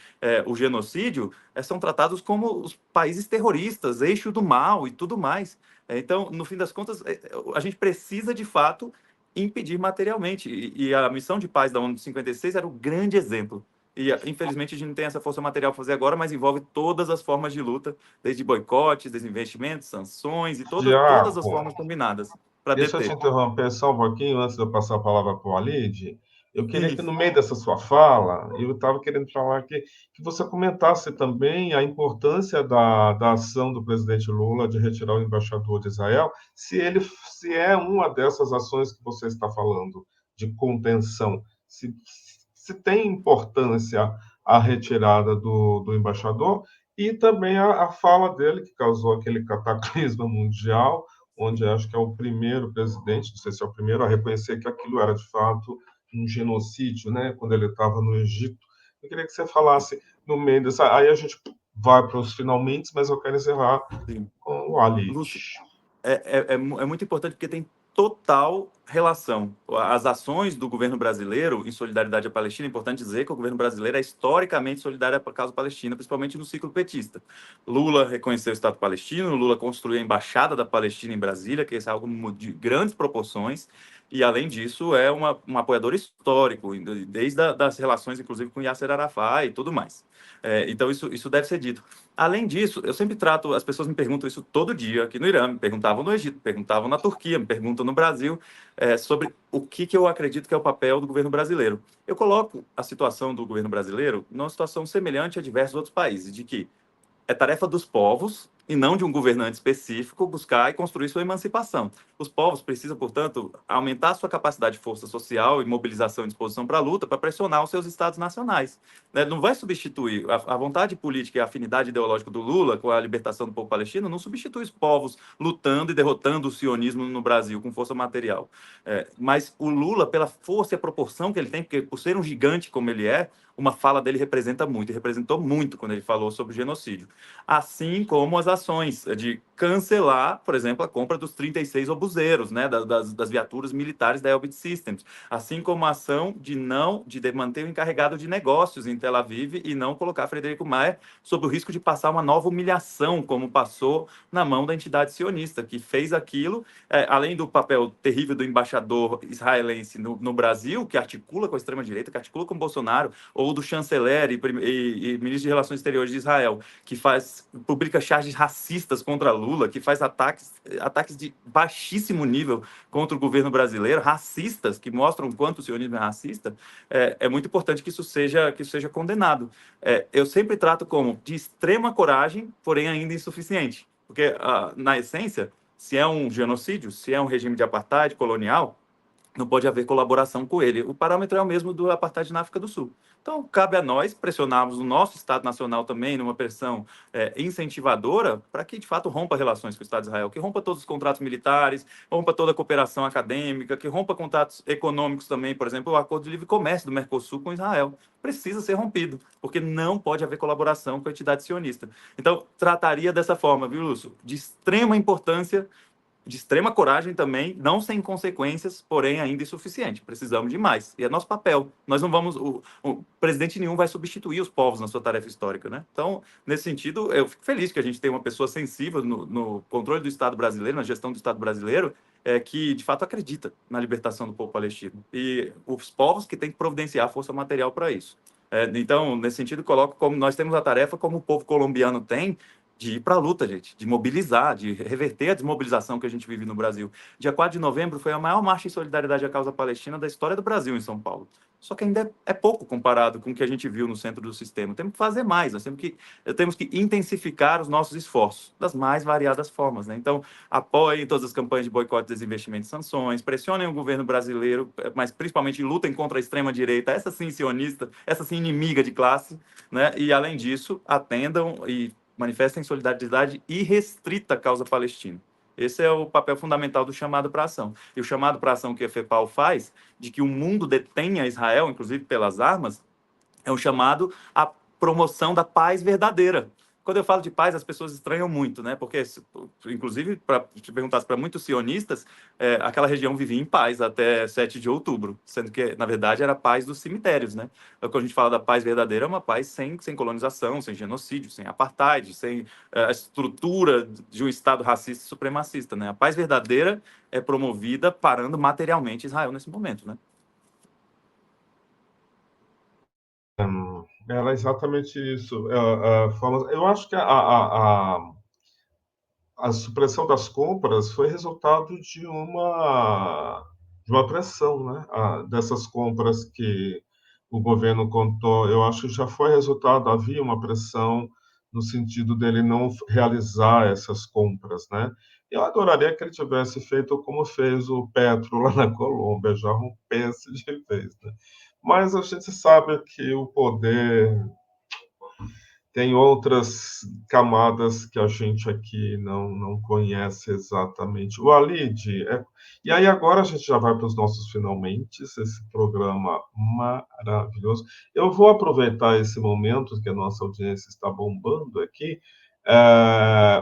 o genocídio, são tratados como os países terroristas, eixo do mal e tudo mais. Então, no fim das contas, a gente precisa, de fato, impedir materialmente. E a missão de paz da ONU de 56 era o grande exemplo. E, infelizmente, a gente não tem essa força material para fazer agora, mas envolve todas as formas de luta, desde boicotes, desinvestimentos, sanções e todas as formas combinadas para deixa eu te deter. interromper só um pouquinho antes de eu passar a palavra para o Walid. Eu queria que, Isso. no meio dessa sua fala, eu estava querendo falar que você comentasse também a importância da ação do presidente Lula de retirar o embaixador de Israel, se é uma dessas ações que você está falando, de contenção, se tem importância a retirada do embaixador e também a fala dele, que causou aquele cataclisma mundial, onde acho que é o primeiro presidente, não sei se é o primeiro, a reconhecer que aquilo era, de fato, um genocídio, né, quando ele estava no Egito. Eu queria que você falasse no meio dessa... Aí a gente vai para os finalmente, mas eu quero encerrar Sim. com o Ali. Lúcio, é muito importante porque tem total relação. As ações do governo brasileiro em solidariedade à Palestina, é importante dizer que o governo brasileiro é historicamente solidário à causa palestina, principalmente no ciclo petista. Lula reconheceu o Estado palestino, Lula construiu a Embaixada da Palestina em Brasília, que é algo de grandes proporções, E, além disso, é um apoiador histórico, desde das relações, inclusive, com Yasser Arafat e tudo mais. Então, isso deve ser dito. Além disso, eu sempre trato, as pessoas me perguntam isso todo dia aqui no Irã, me perguntavam no Egito, perguntavam na Turquia, me perguntam no Brasil, sobre o que eu acredito que é o papel do governo brasileiro. Eu coloco a situação do governo brasileiro numa situação semelhante a diversos outros países, de que é tarefa dos povos, e não de um governante específico, buscar e construir sua emancipação. Os povos precisam, portanto, aumentar sua capacidade de força social e mobilização e disposição para a luta, para pressionar os seus estados nacionais. Né? Não vai substituir a vontade política e a afinidade ideológica do Lula com a libertação do povo palestino, não substitui os povos lutando e derrotando o sionismo no Brasil com força material. Mas o Lula, pela força e a proporção que ele tem, porque por ser um gigante como ele é, uma fala dele representa muito, e representou muito quando ele falou sobre o genocídio. Assim como as ações de cancelar, por exemplo, a compra dos 36 obuseiros, né, das viaturas militares da Elbit Systems, assim como a ação de manter o encarregado de negócios em Tel Aviv e não colocar Frederico Mayer sob o risco de passar uma nova humilhação, como passou na mão da entidade sionista, que fez aquilo, além do papel terrível do embaixador israelense no Brasil, que articula com a extrema-direita, que articula com Bolsonaro, ou do chanceler e ministro de Relações Exteriores de Israel, que publica charges racistas contra Lula, que faz ataques de baixíssimo nível contra o governo brasileiro, racistas, que mostram o quanto o sionismo é racista, é muito importante que isso seja condenado. Eu sempre trato como de extrema coragem, porém ainda insuficiente, porque, na essência, se é um genocídio, se é um regime de apartheid colonial, não pode haver colaboração com ele. O parâmetro é o mesmo do apartheid na África do Sul. Então, cabe a nós pressionarmos o nosso Estado Nacional também numa pressão incentivadora para que, de fato, rompa relações com o Estado de Israel, que rompa todos os contratos militares, rompa toda a cooperação acadêmica, que rompa contratos econômicos também, por exemplo, o Acordo de Livre Comércio do Mercosul com Israel. Precisa ser rompido, porque não pode haver colaboração com a entidade sionista. Então, trataria dessa forma, viu, Lúcio? De extrema importância, de extrema coragem também, não sem consequências, porém ainda insuficiente. Precisamos de mais. E é nosso papel. Nós não vamos... O presidente nenhum vai substituir os povos na sua tarefa histórica, né? Então, nesse sentido, eu fico feliz que a gente tenha uma pessoa sensível no controle do Estado brasileiro, na gestão do Estado brasileiro, que, de fato, acredita na libertação do povo palestino. E os povos que têm que providenciar força material para isso. Então, nesse sentido, coloco como nós temos a tarefa, como o povo colombiano tem, de ir para a luta, gente, de mobilizar, de reverter a desmobilização que a gente vive no Brasil. Dia 4 de novembro foi a maior marcha em solidariedade à causa palestina da história do Brasil, em São Paulo. Só que ainda é pouco comparado com o que a gente viu no centro do sistema. Temos que fazer mais, nós temos que intensificar os nossos esforços, das mais variadas formas. Né? Então, apoiem todas as campanhas de boicote, desinvestimento e sanções, pressionem o governo brasileiro, mas principalmente lutem contra a extrema-direita, essa sim sionista, essa sim inimiga de classe, né? E, além disso, atendam e manifestem solidariedade irrestrita à causa palestina. Esse é o papel fundamental do chamado para ação. E o chamado para ação que a FEPAL faz, de que o mundo detenha Israel, inclusive pelas armas, é um chamado à promoção da paz verdadeira. Quando eu falo de paz, as pessoas estranham muito, né? Porque, inclusive, te perguntasse para muitos sionistas, aquela região vivia em paz até 7 de outubro, sendo que, na verdade, era a paz dos cemitérios, né? Quando a gente fala da paz verdadeira, é uma paz sem colonização, sem genocídio, sem apartheid, sem a estrutura de um Estado racista e supremacista, né? A paz verdadeira é promovida parando materialmente Israel nesse momento, né? Era exatamente isso. Eu acho que a supressão das compras foi resultado de uma pressão, né? Dessas compras que o governo contou, eu acho que já foi resultado, havia uma pressão no sentido dele não realizar essas compras, né? Eu adoraria que ele tivesse feito como fez o Petro lá na Colômbia, já rompesse de vez, né? Mas a gente sabe que o poder tem outras camadas que a gente aqui não conhece exatamente. O Alid, e aí agora a gente já vai para os nossos finalmente, esse programa maravilhoso. Eu vou aproveitar esse momento que a nossa audiência está bombando aqui,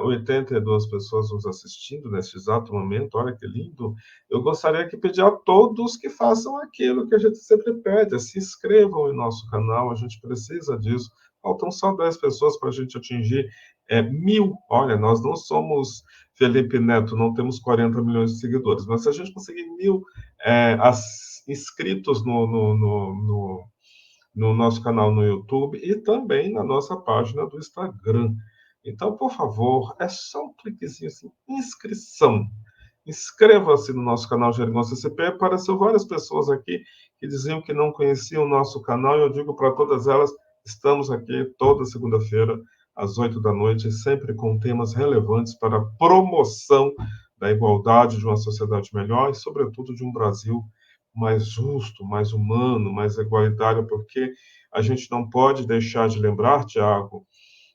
82 pessoas nos assistindo neste exato momento, olha que lindo. Eu gostaria de pedir a todos que façam aquilo que a gente sempre pede, se inscrevam em nosso canal, a gente precisa disso. Faltam só 10 pessoas para a gente atingir 1.000. Olha, nós não somos Felipe Neto, não temos 40 milhões de seguidores, mas se a gente conseguir 1.000 inscritos no nosso canal no YouTube e também na nossa página do Instagram. Então, por favor, é só um cliquezinho assim, inscrição. Inscreva-se no nosso canal Geringonça CP. Apareceu várias pessoas aqui que diziam que não conheciam o nosso canal, e eu digo para todas elas, estamos aqui toda segunda-feira, às 8 da noite, sempre com temas relevantes para a promoção da igualdade, de uma sociedade melhor e, sobretudo, de um Brasil mais justo, mais humano, mais igualitário, porque a gente não pode deixar de lembrar, Tiago,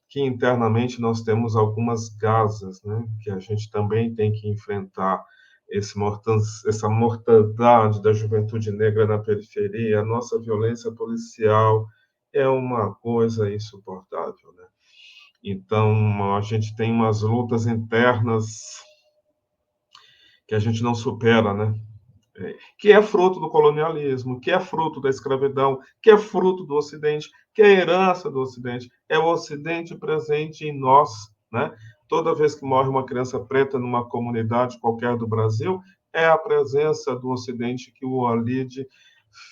que internamente nós temos algumas Gazas, né, que a gente também tem que enfrentar essa mortandade da juventude negra na periferia, a nossa violência policial é uma coisa insuportável, né? Então, a gente tem umas lutas internas que a gente não supera, né? Que é fruto do colonialismo, que é fruto da escravidão, que é fruto do Ocidente, que é herança do Ocidente. É o Ocidente presente em nós, né? Toda vez que morre uma criança preta numa comunidade qualquer do Brasil, é a presença do Ocidente que o Walid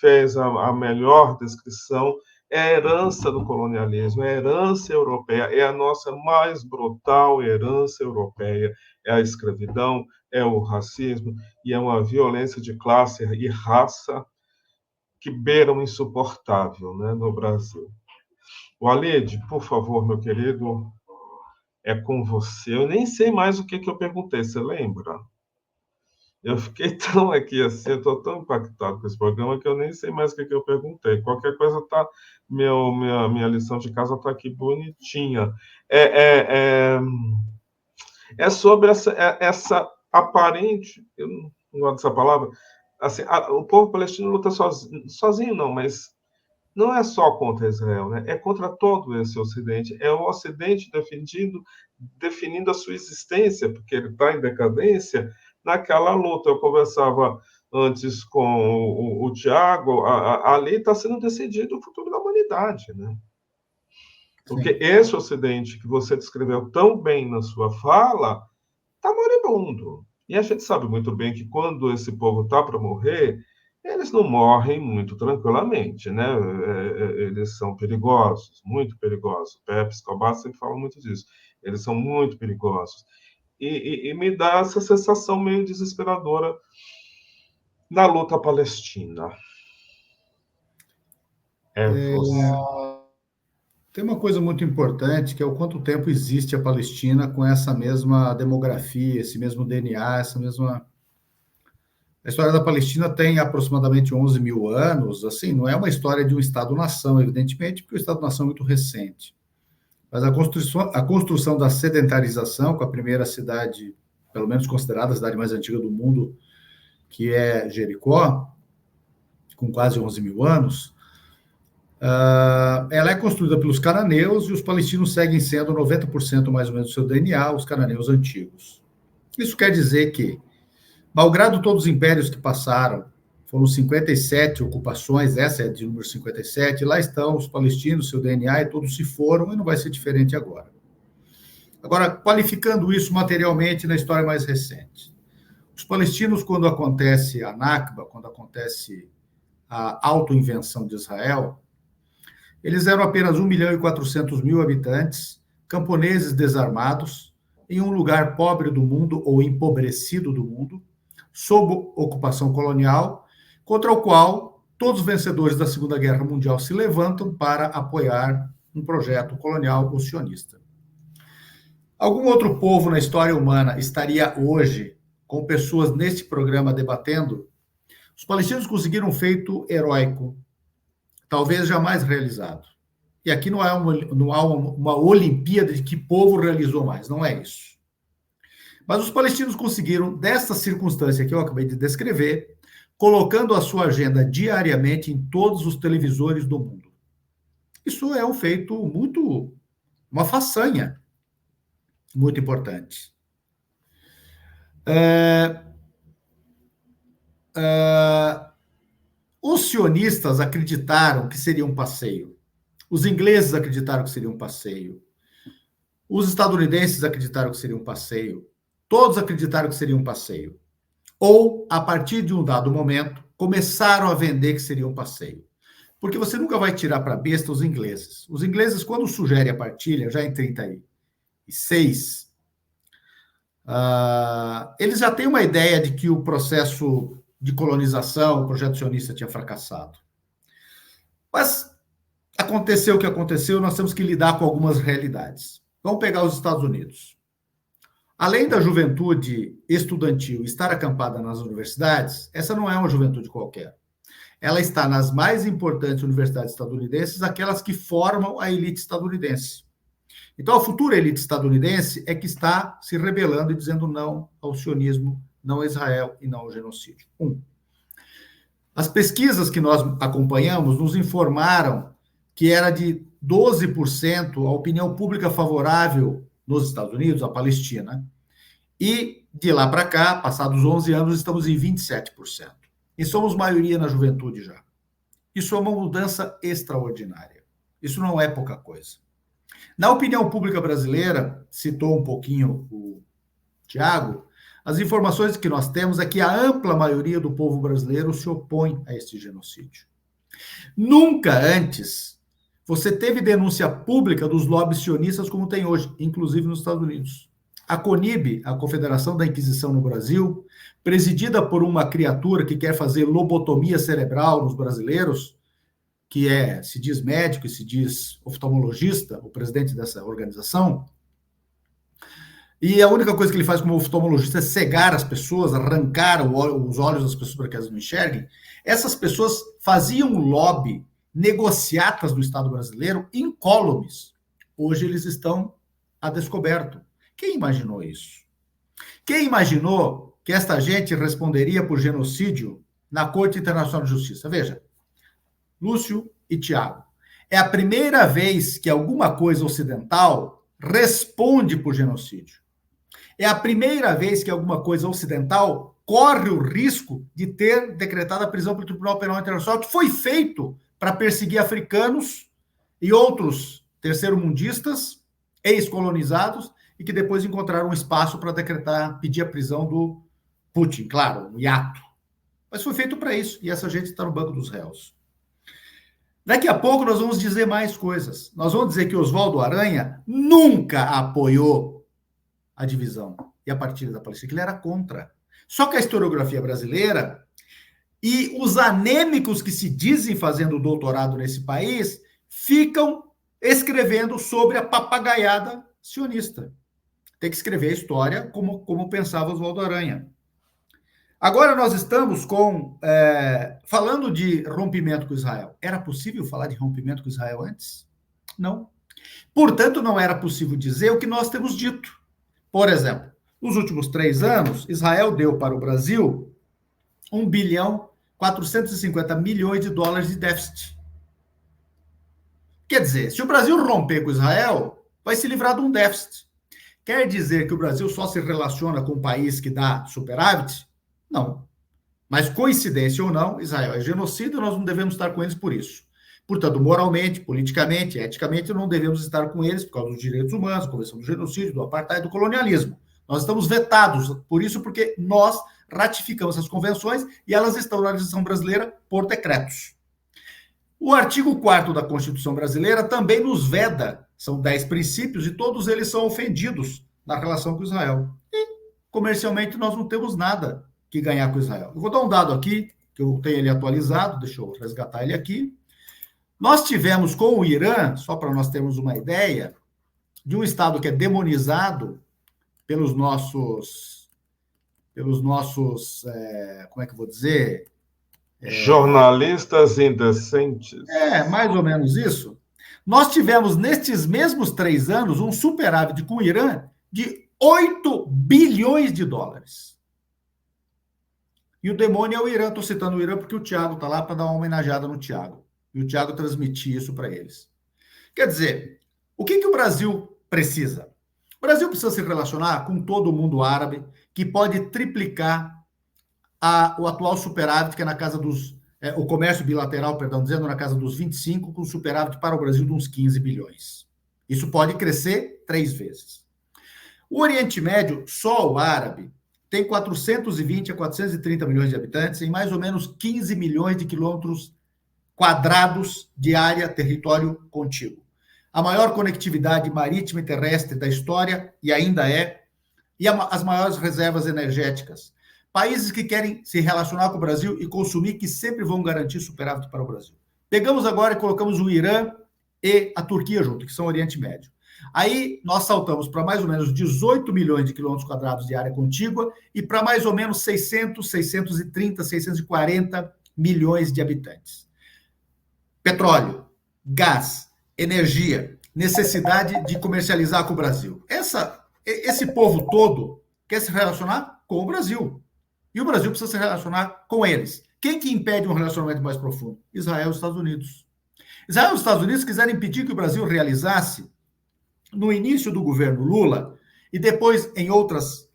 fez a melhor descrição. É a herança do colonialismo, é a herança europeia, é a nossa mais brutal herança europeia. É a escravidão, é o racismo e é uma violência de classe e raça que beiram insuportável, né, no Brasil. Walid, por favor, meu querido, é com você. Eu nem sei mais o que eu perguntei, você lembra? Eu fiquei tão aqui assim, eu estou tão impactado com esse programa que eu nem sei mais o que eu perguntei. Qualquer coisa tá, minha lição de casa está aqui bonitinha. É sobre essa aparente, eu não gosto dessa palavra, assim, o povo palestino luta sozinho não, mas não é só contra Israel, né? É contra todo esse Ocidente. É o Ocidente definindo a sua existência, porque ele está em decadência naquela luta. Eu conversava antes com o Tiago, ali está sendo decidido o futuro da humanidade, né? Porque esse Ocidente que você descreveu tão bem na sua fala está moribundo. E a gente sabe muito bem que quando esse povo está para morrer, eles não morrem muito tranquilamente, né? Eles são perigosos, muito perigosos. O Pepe Escobar sempre fala muito disso. Eles são muito perigosos. E me dá essa sensação meio desesperadora na luta palestina. Você. Tem uma coisa muito importante, que é o quanto tempo existe a Palestina com essa mesma demografia, esse mesmo DNA, essa mesma... A história da Palestina tem aproximadamente 11 mil anos, assim, não é uma história de um Estado-nação, evidentemente, porque o Estado-nação é muito recente. Mas a construção da sedentarização, com a primeira cidade, pelo menos considerada a cidade mais antiga do mundo, que é Jericó, com quase 11 mil anos, ela é construída pelos cananeus e os palestinos seguem sendo 90% mais ou menos do seu DNA, os cananeus antigos. Isso quer dizer que, malgrado todos os impérios que passaram, foram 57 ocupações, essa é de número 57, lá estão os palestinos, seu DNA, e todos se foram, e não vai ser diferente agora. Agora, qualificando isso materialmente na história mais recente. Os palestinos, quando acontece a Nakba, quando acontece a autoinvenção de Israel, eles eram apenas 1.400.000 habitantes, camponeses desarmados, em um lugar pobre do mundo, ou empobrecido do mundo, sob ocupação colonial, contra o qual todos os vencedores da Segunda Guerra Mundial se levantam para apoiar um projeto colonial ou sionista. Algum outro povo na história humana estaria hoje com pessoas neste programa debatendo? Os palestinos conseguiram um feito heróico, talvez jamais realizado. E aqui não há uma Olimpíada de que povo realizou mais, não é isso. Mas os palestinos conseguiram, dessa circunstância que eu acabei de descrever, colocando a sua agenda diariamente em todos os televisores do mundo. Isso é um feito uma façanha muito importante. Os sionistas acreditaram que seria um passeio. Os ingleses acreditaram que seria um passeio. Os estadunidenses acreditaram que seria um passeio. Todos acreditaram que seria um passeio. ou, a partir de um dado momento, começaram a vender que seria um passeio. Porque você nunca vai tirar para besta os ingleses. Os ingleses, quando sugerem a partilha, já em 36, eles já têm uma ideia de que o processo de colonização, o projeto sionista tinha fracassado. Mas aconteceu o que aconteceu, nós temos que lidar com algumas realidades. Vamos pegar os Estados Unidos. Além da juventude estudantil estar acampada nas universidades, essa não é uma juventude qualquer. Ela está nas mais importantes universidades estadunidenses, aquelas que formam a elite estadunidense. Então, a futura elite estadunidense é que está se rebelando e dizendo não ao sionismo, não a Israel e não ao genocídio. As pesquisas que nós acompanhamos nos informaram que era de 12% a opinião pública favorável nos Estados Unidos, à Palestina, e de lá para cá, passados 11 anos, estamos em 27%. E somos maioria na juventude já. Isso é uma mudança extraordinária. Isso não é pouca coisa. Na opinião pública brasileira, citou um pouquinho o Tiago, as informações que nós temos é que a ampla maioria do povo brasileiro se opõe a este genocídio. Nunca antes você teve denúncia pública dos lobbies sionistas como tem hoje, inclusive nos Estados Unidos. A CONIB, a Confederação da Inquisição no Brasil, presidida por uma criatura que quer fazer lobotomia cerebral nos brasileiros, que se diz médico e se diz oftalmologista, o presidente dessa organização, e a única coisa que ele faz como oftalmologista é cegar as pessoas, arrancar os olhos das pessoas para que elas não enxerguem. Essas pessoas faziam lobby, negociatas do Estado brasileiro, incólumes. Hoje eles estão a descoberto. Quem imaginou isso? Quem imaginou que esta gente responderia por genocídio na Corte Internacional de Justiça? Veja, Lúcio e Tiago, é a primeira vez que alguma coisa ocidental responde por genocídio. É a primeira vez que alguma coisa ocidental corre o risco de ter decretado a prisão pelo Tribunal Penal Internacional, que foi feito para perseguir africanos e outros terceiro-mundistas, ex-colonizados, e que depois encontraram um espaço para pedir a prisão do Putin, claro, um hiato. Mas foi feito para isso, e essa gente está no banco dos réus. Daqui a pouco nós vamos dizer mais coisas. Nós vamos dizer que Oswaldo Aranha nunca apoiou a divisão e a partilha da Palestina, que ele era contra. Só que a historiografia brasileira e os anêmicos que se dizem fazendo doutorado nesse país ficam escrevendo sobre a papagaiada sionista. Tem que escrever a história como pensava Oswaldo Aranha. Agora nós estamos falando de rompimento com Israel. Era possível falar de rompimento com Israel antes? Não. Portanto, não era possível dizer o que nós temos dito. Por exemplo, nos últimos 3 anos, Israel deu para o Brasil 1 bilhão 450 milhões de dólares de déficit. Quer dizer, se o Brasil romper com Israel, vai se livrar de um déficit. Quer dizer que o Brasil só se relaciona com um país que dá superávit? Não. Mas, coincidência ou não, Israel é genocida e nós não devemos estar com eles por isso. Portanto, moralmente, politicamente, eticamente, não devemos estar com eles por causa dos direitos humanos, Convenção do Genocídio, do Apartheid, do colonialismo. Nós estamos vetados por isso, porque nós ratificamos essas convenções e elas estão na legislação brasileira por decretos. O artigo 4º da Constituição brasileira também nos veda, são 10 princípios, e todos eles são ofendidos na relação com Israel. E, comercialmente, nós não temos nada que ganhar com Israel. Eu vou dar um dado aqui, que eu tenho ele atualizado, deixa eu resgatar ele aqui. Nós tivemos com o Irã, só para nós termos uma ideia, de um Estado que é demonizado pelos nossos como é que eu vou dizer? Jornalistas indecentes. Mais ou menos isso. Nós tivemos, nestes mesmos 3 anos, um superávit com o Irã de 8 bilhões de dólares. E o demônio é o Irã. Estou citando o Irã porque o Tiago está lá para dar uma homenageada no Tiago. E o Tiago transmitir isso para eles. Quer dizer, o que o Brasil precisa? O Brasil precisa se relacionar com todo o mundo árabe, que pode triplicar o atual superávit, que é na casa dos... o comércio bilateral, dizendo, na casa dos 25, com superávit para o Brasil de uns 15 bilhões. Isso pode crescer 3 vezes. O Oriente Médio, só o árabe, tem 420 a 430 milhões de habitantes, em mais ou menos 15 milhões de quilômetros quadrados de área, território contíguo. A maior conectividade marítima e terrestre da história, e ainda é, e as maiores reservas energéticas. Países que querem se relacionar com o Brasil e consumir, que sempre vão garantir superávit para o Brasil. Pegamos agora e colocamos o Irã e a Turquia junto, que são o Oriente Médio. Aí nós saltamos para mais ou menos 18 milhões de quilômetros quadrados de área contígua e para mais ou menos 600, 630, 640 milhões de habitantes. Petróleo, gás, energia, necessidade de comercializar com o Brasil. Esse povo todo quer se relacionar com o Brasil. E o Brasil precisa se relacionar com eles. Quem que impede um relacionamento mais profundo? Israel e os Estados Unidos. Israel e os Estados Unidos quiseram impedir que o Brasil realizasse, no início do governo Lula, e depois em outras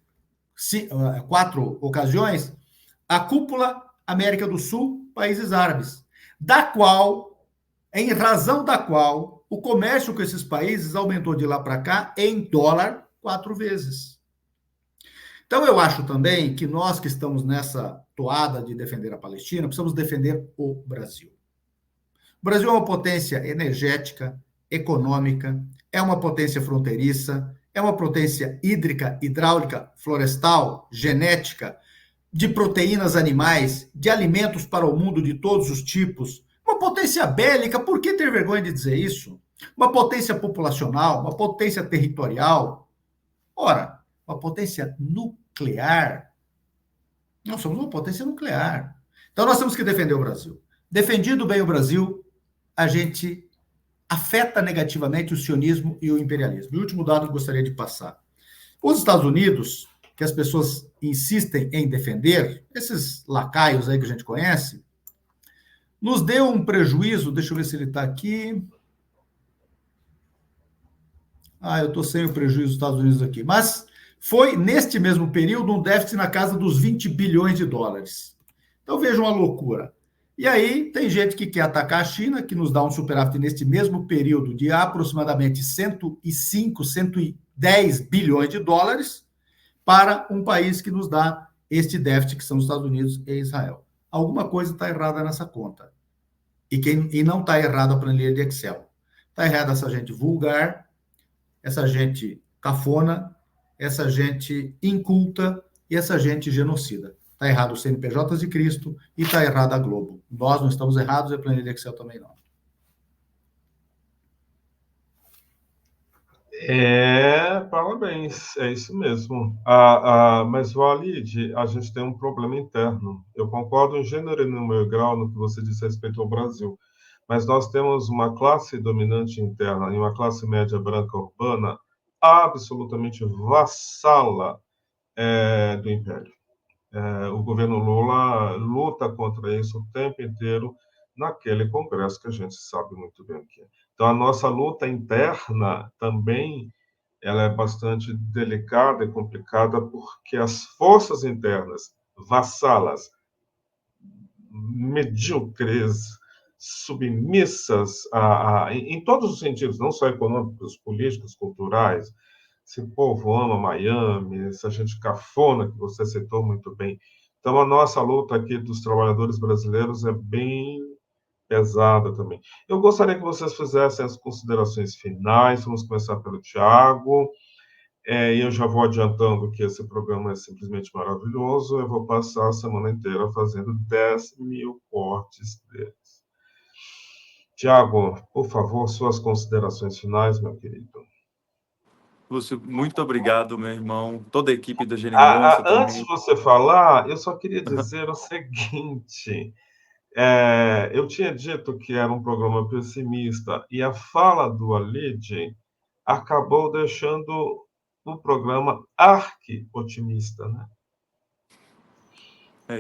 4 ocasiões, a cúpula América do Sul, países árabes, em razão da qual o comércio com esses países aumentou de lá para cá em dólar 4 vezes. Então, eu acho também que nós que estamos nessa toada de defender a Palestina, precisamos defender o Brasil. O Brasil é uma potência energética, econômica, é uma potência fronteiriça, é uma potência hídrica, hidráulica, florestal, genética, de proteínas animais, de alimentos para o mundo de todos os tipos, uma potência bélica, por que ter vergonha de dizer isso? Uma potência populacional, uma potência territorial. Ora, uma potência nuclear. Nós somos uma potência nuclear. Então, nós temos que defender o Brasil. Defendido bem o Brasil, a gente afeta negativamente o sionismo e o imperialismo. E o último dado que eu gostaria de passar. Os Estados Unidos, que as pessoas insistem em defender, esses lacaios aí que a gente conhece, nos deu um prejuízo, deixa eu ver se ele está aqui. Eu estou sem o prejuízo dos Estados Unidos aqui. Mas foi, neste mesmo período, um déficit na casa dos 20 bilhões de dólares. Então, veja uma loucura. E aí, tem gente que quer atacar a China, que nos dá um superávit neste mesmo período de aproximadamente 105, 110 bilhões de dólares, para um país que nos dá este déficit, que são os Estados Unidos e Israel. Alguma coisa está errada nessa conta. E não está errada a planilha de Excel. Está errada essa gente vulgar, essa gente cafona, essa gente inculta e essa gente genocida. Está errado os CNPJs de Cristo e está errada a Globo. Nós não estamos errados e a planilha de Excel também não. Parabéns, é isso mesmo. Mas, Walid, a gente tem um problema interno. Eu concordo em gênero e número e grau no que você disse a respeito ao Brasil, mas nós temos uma classe dominante interna e uma classe média branca urbana absolutamente vassala do Império. O governo Lula luta contra isso o tempo inteiro naquele Congresso que a gente sabe muito bem o que é. Então, a nossa luta interna também ela é bastante delicada e complicada porque as forças internas vassalas, medíocres, submissas em todos os sentidos, não só econômicos, políticos, culturais. Esse povo ama Miami, essa gente cafona que você citou muito bem. Então, a nossa luta aqui dos trabalhadores brasileiros é bem pesada também. Eu gostaria que vocês fizessem as considerações finais. Vamos começar pelo Tiago. E eu já vou adiantando que esse programa é simplesmente maravilhoso. Eu vou passar a semana inteira fazendo 10 mil cortes deles. Tiago, por favor, suas considerações finais, meu querido. Lúcio, muito obrigado, meu irmão, toda a equipe da Geringonça. Antes de você falar, eu só queria dizer o seguinte. Eu tinha dito que era um programa pessimista, e a fala do Walid acabou deixando o programa arqui-otimista, né?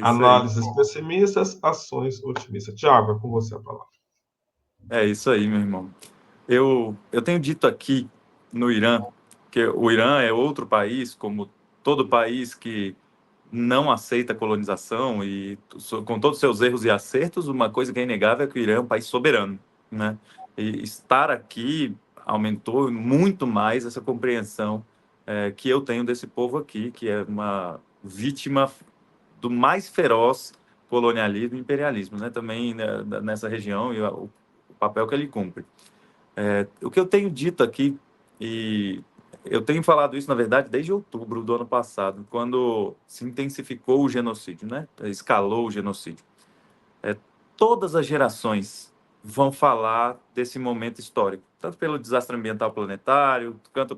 Análises pessimistas, ações otimistas. Tiago, é com você a palavra. É isso aí, meu irmão. Eu tenho dito aqui no Irã, que o Irã é outro país, como todo país que não aceita a colonização e com todos os seus erros e acertos, uma coisa que é inegável é que o Irã é um país soberano, né? E estar aqui aumentou muito mais essa compreensão que eu tenho desse povo aqui, que é uma vítima do mais feroz colonialismo e imperialismo, né? Também, né, nessa região, e o papel que ele cumpre. O que eu tenho dito aqui, e eu tenho falado isso, na verdade, desde outubro do ano passado, quando se intensificou o genocídio, né? Escalou o genocídio. Todas as gerações vão falar desse momento histórico, tanto pelo desastre ambiental planetário, quanto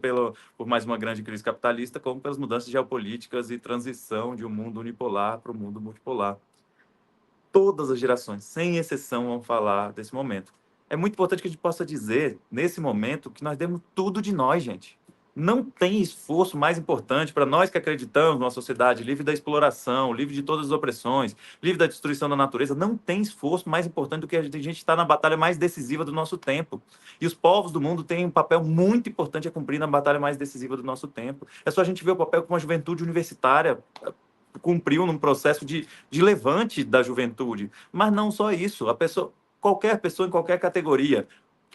por mais uma grande crise capitalista, como pelas mudanças geopolíticas e transição de um mundo unipolar para o mundo multipolar. Todas as gerações, sem exceção, vão falar desse momento. É muito importante que a gente possa dizer, nesse momento, que nós demos tudo de nós, gente. Não tem esforço mais importante para nós que acreditamos numa sociedade livre da exploração, livre de todas as opressões, livre da destruição da natureza. Não tem esforço mais importante do que a gente estar na batalha mais decisiva do nosso tempo. E os povos do mundo têm um papel muito importante a cumprir na batalha mais decisiva do nosso tempo. É só a gente ver o papel que uma juventude universitária cumpriu num processo de levante da juventude. Mas não só isso. Qualquer pessoa em qualquer categoria.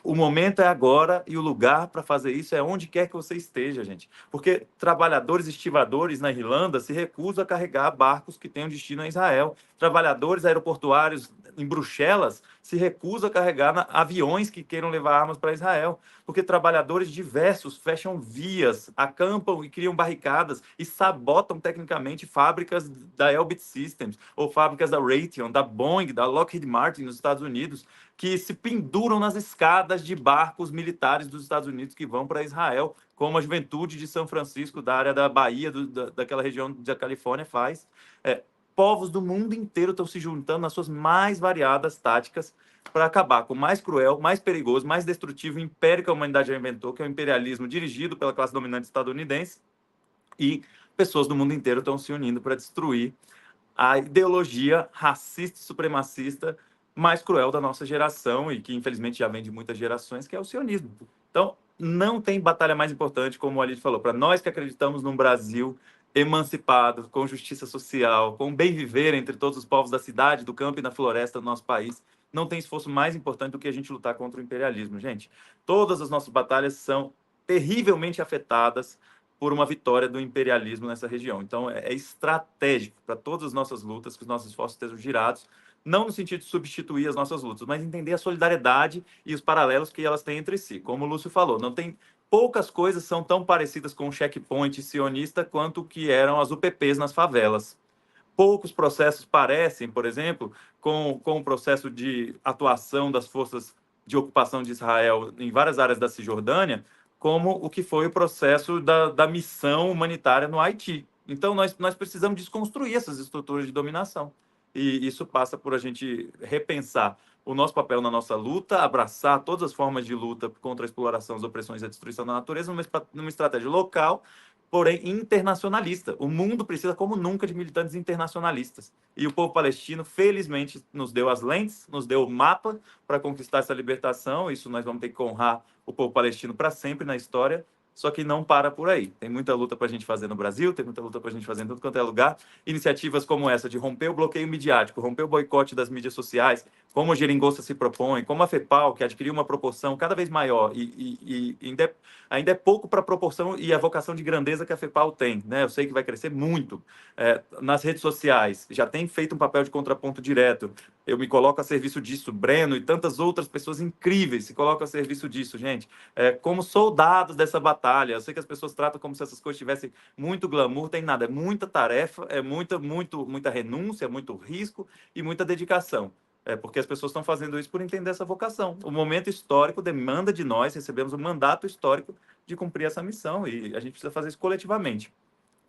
O momento é agora e o lugar para fazer isso é onde quer que você esteja, gente. Porque trabalhadores estivadores na Irlanda se recusam a carregar barcos que tenham destino a Israel. Trabalhadores aeroportuários em Bruxelas se recusam a carregar aviões que queiram levar armas para Israel. Porque trabalhadores diversos fecham vias, acampam e criam barricadas e sabotam tecnicamente fábricas da Elbit Systems ou fábricas da Raytheon, da Boeing, da Lockheed Martin nos Estados Unidos, que se penduram nas escadas de barcos militares dos Estados Unidos que vão para Israel, como a juventude de São Francisco, da área da Bahia, daquela região da Califórnia, faz. Povos do mundo inteiro estão se juntando nas suas mais variadas táticas para acabar com o mais cruel, mais perigoso, mais destrutivo império que a humanidade já inventou, que é o imperialismo dirigido pela classe dominante estadunidense, e pessoas do mundo inteiro estão se unindo para destruir a ideologia racista e supremacista mais cruel da nossa geração e que, infelizmente, já vem de muitas gerações, que é o sionismo. Então, não tem batalha mais importante, como o Walid falou, para nós que acreditamos num Brasil emancipado, com justiça social, com bem viver entre todos os povos da cidade, do campo e da floresta do nosso país. Não tem esforço mais importante do que a gente lutar contra o imperialismo, gente. Todas as nossas batalhas são terrivelmente afetadas por uma vitória do imperialismo nessa região. Então, é estratégico para todas as nossas lutas que os nossos esforços estejam girados, não no sentido de substituir as nossas lutas, mas entender a solidariedade e os paralelos que elas têm entre si. Como o Lúcio falou, poucas coisas são tão parecidas com o checkpoint sionista quanto o que eram as UPPs nas favelas. Poucos processos parecem, por exemplo, com o processo de atuação das forças de ocupação de Israel em várias áreas da Cisjordânia, como o que foi o processo da missão humanitária no Haiti. Então, nós precisamos desconstruir essas estruturas de dominação. E isso passa por a gente repensar o nosso papel na nossa luta, abraçar todas as formas de luta contra a exploração, as opressões e a destruição da natureza numa estratégia local, porém internacionalista. O mundo precisa, como nunca, de militantes internacionalistas. E o povo palestino, felizmente, nos deu as lentes, nos deu o mapa para conquistar essa libertação. Isso nós vamos ter que honrar o povo palestino para sempre na história. Só que não para por aí. Tem muita luta para a gente fazer no Brasil, tem muita luta para a gente fazer em tudo quanto é lugar. Iniciativas como essa de romper o bloqueio midiático, romper o boicote das mídias sociais, como a Geringonça se propõe, como a FEPAL, que adquiriu uma proporção cada vez maior e ainda é pouco para a proporção e a vocação de grandeza que a FEPAL tem, né? Eu sei que vai crescer muito. Nas redes sociais, já tem feito um papel de contraponto direto. Eu me coloco a serviço disso, Breno e tantas outras pessoas incríveis se colocam a serviço disso, gente. Como soldados dessa batalha. Eu sei que as pessoas tratam como se essas coisas tivessem muito glamour, tem nada. É muita tarefa, é muita renúncia, muito risco e muita dedicação. Porque as pessoas estão fazendo isso por entender essa vocação. O momento histórico demanda de nós, recebemos um mandato histórico de cumprir essa missão e a gente precisa fazer isso coletivamente,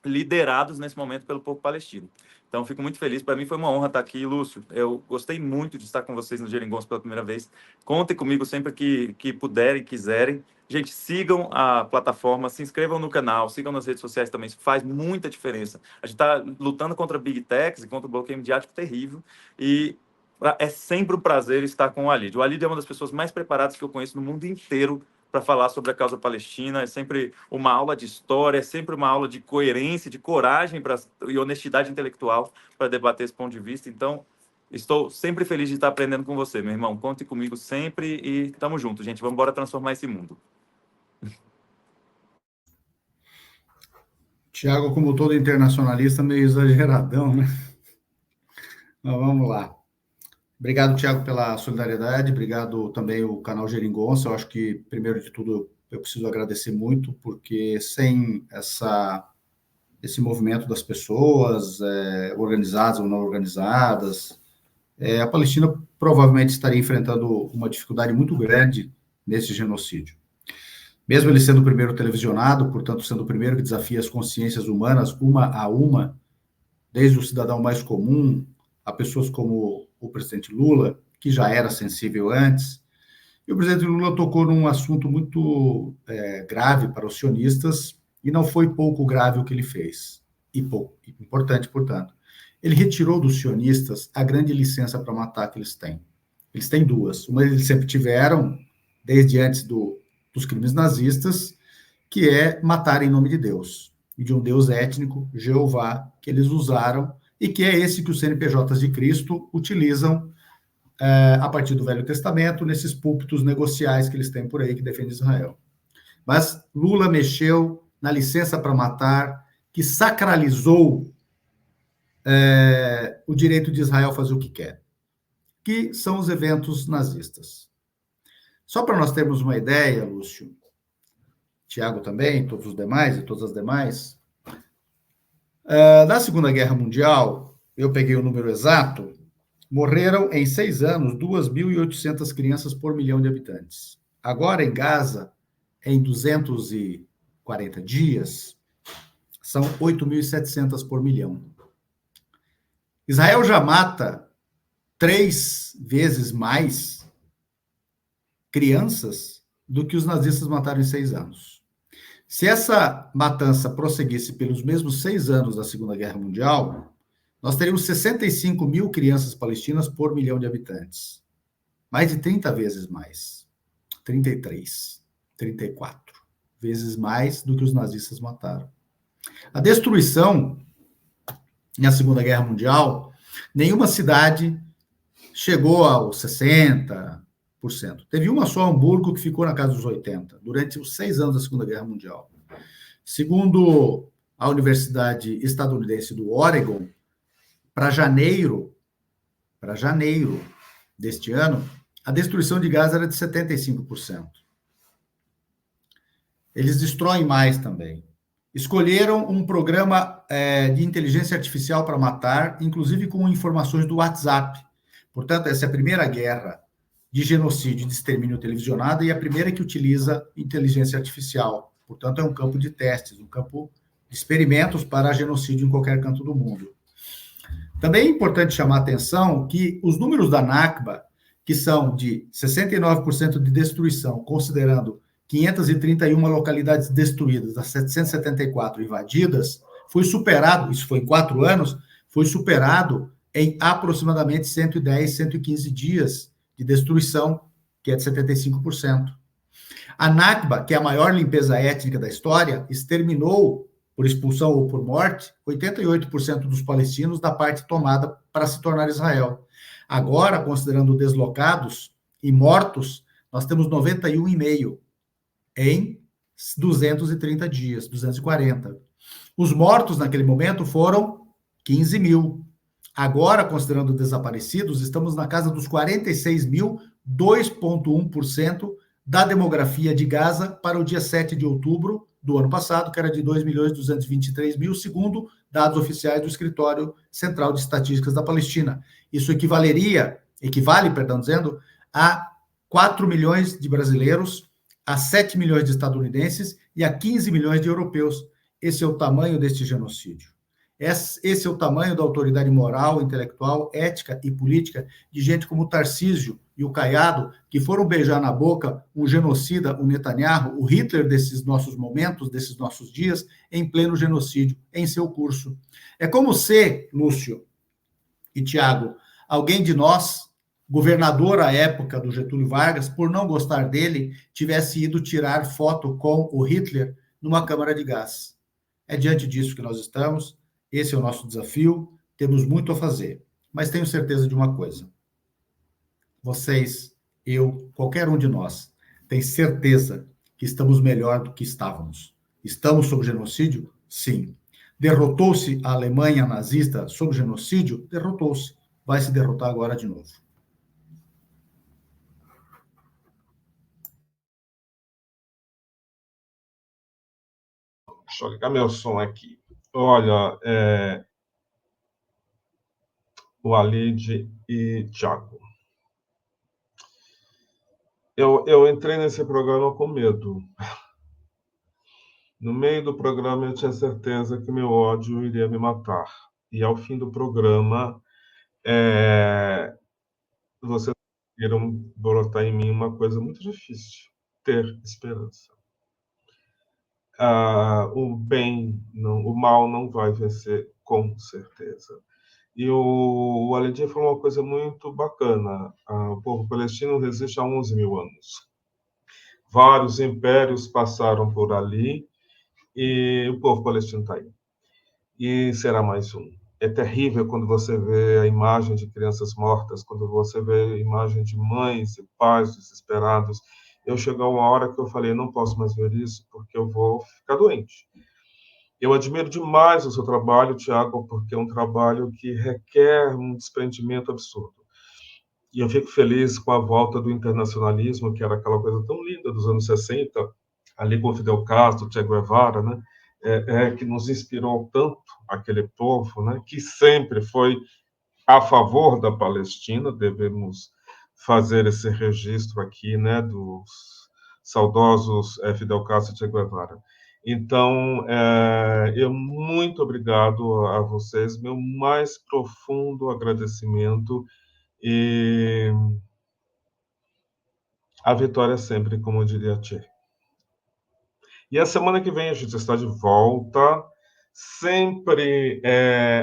liderados nesse momento pelo povo palestino. Então, fico muito feliz. Para mim foi uma honra estar aqui, Lúcio. Eu gostei muito de estar com vocês no Geringonça pela primeira vez. Contem comigo sempre que puderem, quiserem. Gente, sigam a plataforma, se inscrevam no canal, sigam nas redes sociais também. Isso faz muita diferença. A gente está lutando contra Big Techs e contra o bloqueio midiático terrível. E é sempre um prazer estar com o Walid. O Walid é uma das pessoas mais preparadas que eu conheço no mundo inteiro para falar sobre a causa palestina. É sempre uma aula de história, é sempre uma aula de coerência, de coragem e honestidade intelectual para debater esse ponto de vista. Então, estou sempre feliz de estar aprendendo com você, meu irmão. Conte comigo sempre e estamos juntos, gente. Vamos embora transformar esse mundo. Tiago, como todo internacionalista, meio exageradão, né? Mas vamos lá. Obrigado, Tiago, pela solidariedade. Obrigado também ao canal Geringonça. Eu acho que, primeiro de tudo, eu preciso agradecer muito, porque sem esse movimento das pessoas, organizadas ou não organizadas, a Palestina provavelmente estaria enfrentando uma dificuldade muito grande nesse genocídio. Mesmo ele sendo o primeiro televisionado, portanto, sendo o primeiro que desafia as consciências humanas uma a uma, desde o cidadão mais comum a pessoas como o presidente Lula, que já era sensível antes, e o presidente Lula tocou num assunto muito grave para os sionistas, e não foi pouco grave o que ele fez, e pouco importante, portanto. Ele retirou dos sionistas a grande licença para matar que eles têm. Eles têm duas. Uma eles sempre tiveram, desde antes dos crimes nazistas, que é matar em nome de Deus, e de um Deus étnico, Jeová, que eles usaram, e que é esse que os CNPJs de Cristo utilizam a partir do Velho Testamento, nesses púlpitos negociais que eles têm por aí, que defendem Israel. Mas Lula mexeu na licença para matar, que sacralizou o direito de Israel fazer o que quer, que são os eventos nazistas. Só para nós termos uma ideia, Lúcio, Tiago também, todos os demais e todas as demais, na Segunda Guerra Mundial, eu peguei o número exato, morreram em 6 anos 2.800 crianças por milhão de habitantes. Agora, em Gaza, em 240 dias, são 8.700 por milhão. Israel já mata 3 vezes mais crianças do que os nazistas mataram em 6 anos. Se essa matança prosseguisse pelos mesmos 6 anos da Segunda Guerra Mundial, nós teríamos 65 mil crianças palestinas por milhão de habitantes. Mais de 30 vezes mais. 33, 34 vezes mais do que os nazistas mataram. A destruição na Segunda Guerra Mundial, nenhuma cidade chegou aos 60%. Teve uma só, Hamburgo, que ficou na casa dos 80%, durante os 6 anos da Segunda Guerra Mundial. Segundo a Universidade Estadunidense do Oregon, para janeiro deste ano, a destruição de Gaza era de 75%. Eles destroem mais também. Escolheram um programa de inteligência artificial para matar, inclusive com informações do WhatsApp. Portanto, essa é a primeira guerra de genocídio e de extermínio televisionada e a primeira que utiliza inteligência artificial. Portanto, é um campo de testes, um campo de experimentos para genocídio em qualquer canto do mundo. Também é importante chamar a atenção que os números da Nakba, que são de 69% de destruição, considerando 531 localidades destruídas, das 774 invadidas, foi superado, isso foi em 4 anos, foi superado em aproximadamente 110, 115 dias de destruição, que é de 75%. A Nakba, que é a maior limpeza étnica da história, exterminou, por expulsão ou por morte, 88% dos palestinos da parte tomada para se tornar Israel. Agora, considerando deslocados e mortos, nós temos 91,5% em 230 dias, 240. Os mortos naquele momento foram 15 mil. Agora, considerando desaparecidos, estamos na casa dos 46 mil, 2,1% da demografia de Gaza para o dia 7 de outubro do ano passado, que era de 2.223.000, segundo dados oficiais do Escritório Central de Estatísticas da Palestina. Isso equivale, dizendo, a 4 milhões de brasileiros, a 7 milhões de estadunidenses e a 15 milhões de europeus. Esse é o tamanho deste genocídio. Esse é o tamanho da autoridade moral, intelectual, ética e política de gente como o Tarcísio e o Caiado, que foram beijar na boca um genocida, o Netanyahu, o Hitler desses nossos momentos, desses nossos dias, em pleno genocídio, em seu curso. É como se, Lúcio e Tiago, alguém de nós, governador à época do Getúlio Vargas, por não gostar dele, tivesse ido tirar foto com o Hitler numa câmara de gás. É diante disso que nós estamos. Esse é o nosso desafio, temos muito a fazer, mas tenho certeza de uma coisa. Vocês, eu, qualquer um de nós, tem certeza que estamos melhor do que estávamos. Estamos sob genocídio? Sim. Derrotou-se a Alemanha nazista sob genocídio? Derrotou-se. Vai se derrotar agora de novo. Deixa eu ligar meu som aqui. Olha, o Alide e Thiago. Eu entrei nesse programa com medo. No meio do programa, eu tinha certeza que meu ódio iria me matar. E ao fim do programa, vocês conseguiram brotar em mim uma coisa muito difícil: ter esperança. O bem, não, o mal não vai vencer, com certeza. E o Aledia falou uma coisa muito bacana: o povo palestino resiste há 11 mil anos. Vários impérios passaram por ali e o povo palestino está aí. E será mais um. É terrível quando você vê a imagem de crianças mortas, quando você vê a imagem de mães e pais desesperados. Eu chegou uma hora que eu falei, não posso mais ver isso, porque eu vou ficar doente. Eu admiro demais o seu trabalho, Tiago, porque é um trabalho que requer um desprendimento absurdo. E eu fico feliz com a volta do internacionalismo, que era aquela coisa tão linda dos anos 60, ali com Fidel Castro, Che Guevara, né? Que nos inspirou tanto aquele povo, né? Que sempre foi a favor da Palestina. Devemos fazer esse registro aqui, né? Dos saudosos Fidel Castro e Che Guevara. Então, eu muito obrigado a vocês, meu mais profundo agradecimento, e a vitória é sempre, como diria Che. E a semana que vem a gente está de volta, sempre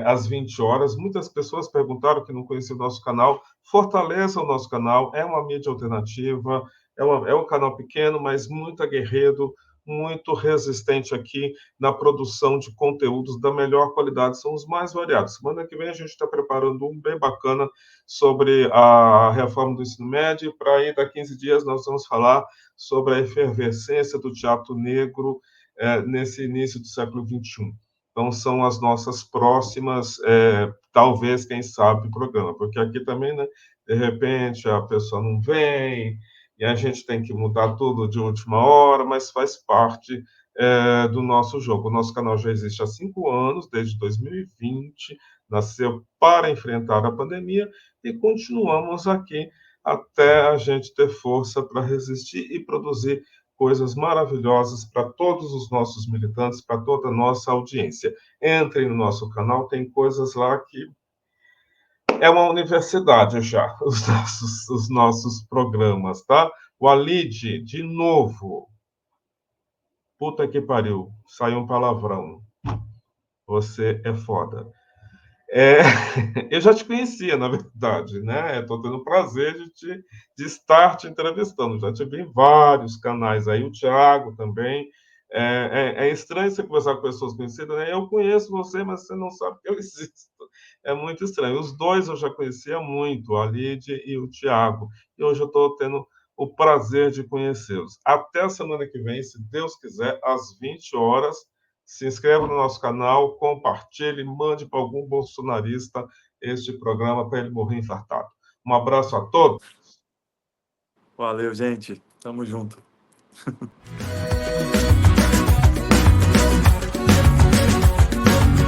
às 20 horas. Muitas pessoas perguntaram que não conheciam o nosso canal. Fortaleça o nosso canal, é uma mídia alternativa, é um canal pequeno, mas muito aguerrido, muito resistente aqui na produção de conteúdos da melhor qualidade, são os mais variados. Semana que vem a gente está preparando um bem bacana sobre a reforma do ensino médio, e para aí, daqui a 15 dias, nós vamos falar sobre a efervescência do teatro negro nesse início do século XXI. Então, são as nossas próximas, talvez, quem sabe, programa, porque aqui também, né, de repente, a pessoa não vem, e a gente tem que mudar tudo de última hora, mas faz parte do nosso jogo. O nosso canal já existe há 5 anos, desde 2020, nasceu para enfrentar a pandemia, e continuamos aqui até a gente ter força para resistir e produzir coisas maravilhosas para todos os nossos militantes, para toda a nossa audiência. Entrem no nosso canal, tem coisas lá que é uma universidade já, os nossos programas, tá? O Alide, de novo, puta que pariu, saiu um palavrão. Você é foda. Eu já te conhecia, na verdade, né? Estou tendo o prazer de estar te entrevistando. Já te vi em vários canais aí, o Thiago também. É estranho você conversar com pessoas conhecidas, né? Eu conheço você, mas você não sabe que eu existo. É muito estranho. Os dois eu já conhecia muito, a Lídia e o Thiago. E hoje eu estou tendo o prazer de conhecê-los. Até a semana que vem, se Deus quiser, às 20 horas. Se inscreva no nosso canal, compartilhe, mande para algum bolsonarista este programa para ele morrer infartado. Um abraço a todos. Valeu, gente. Tamo junto.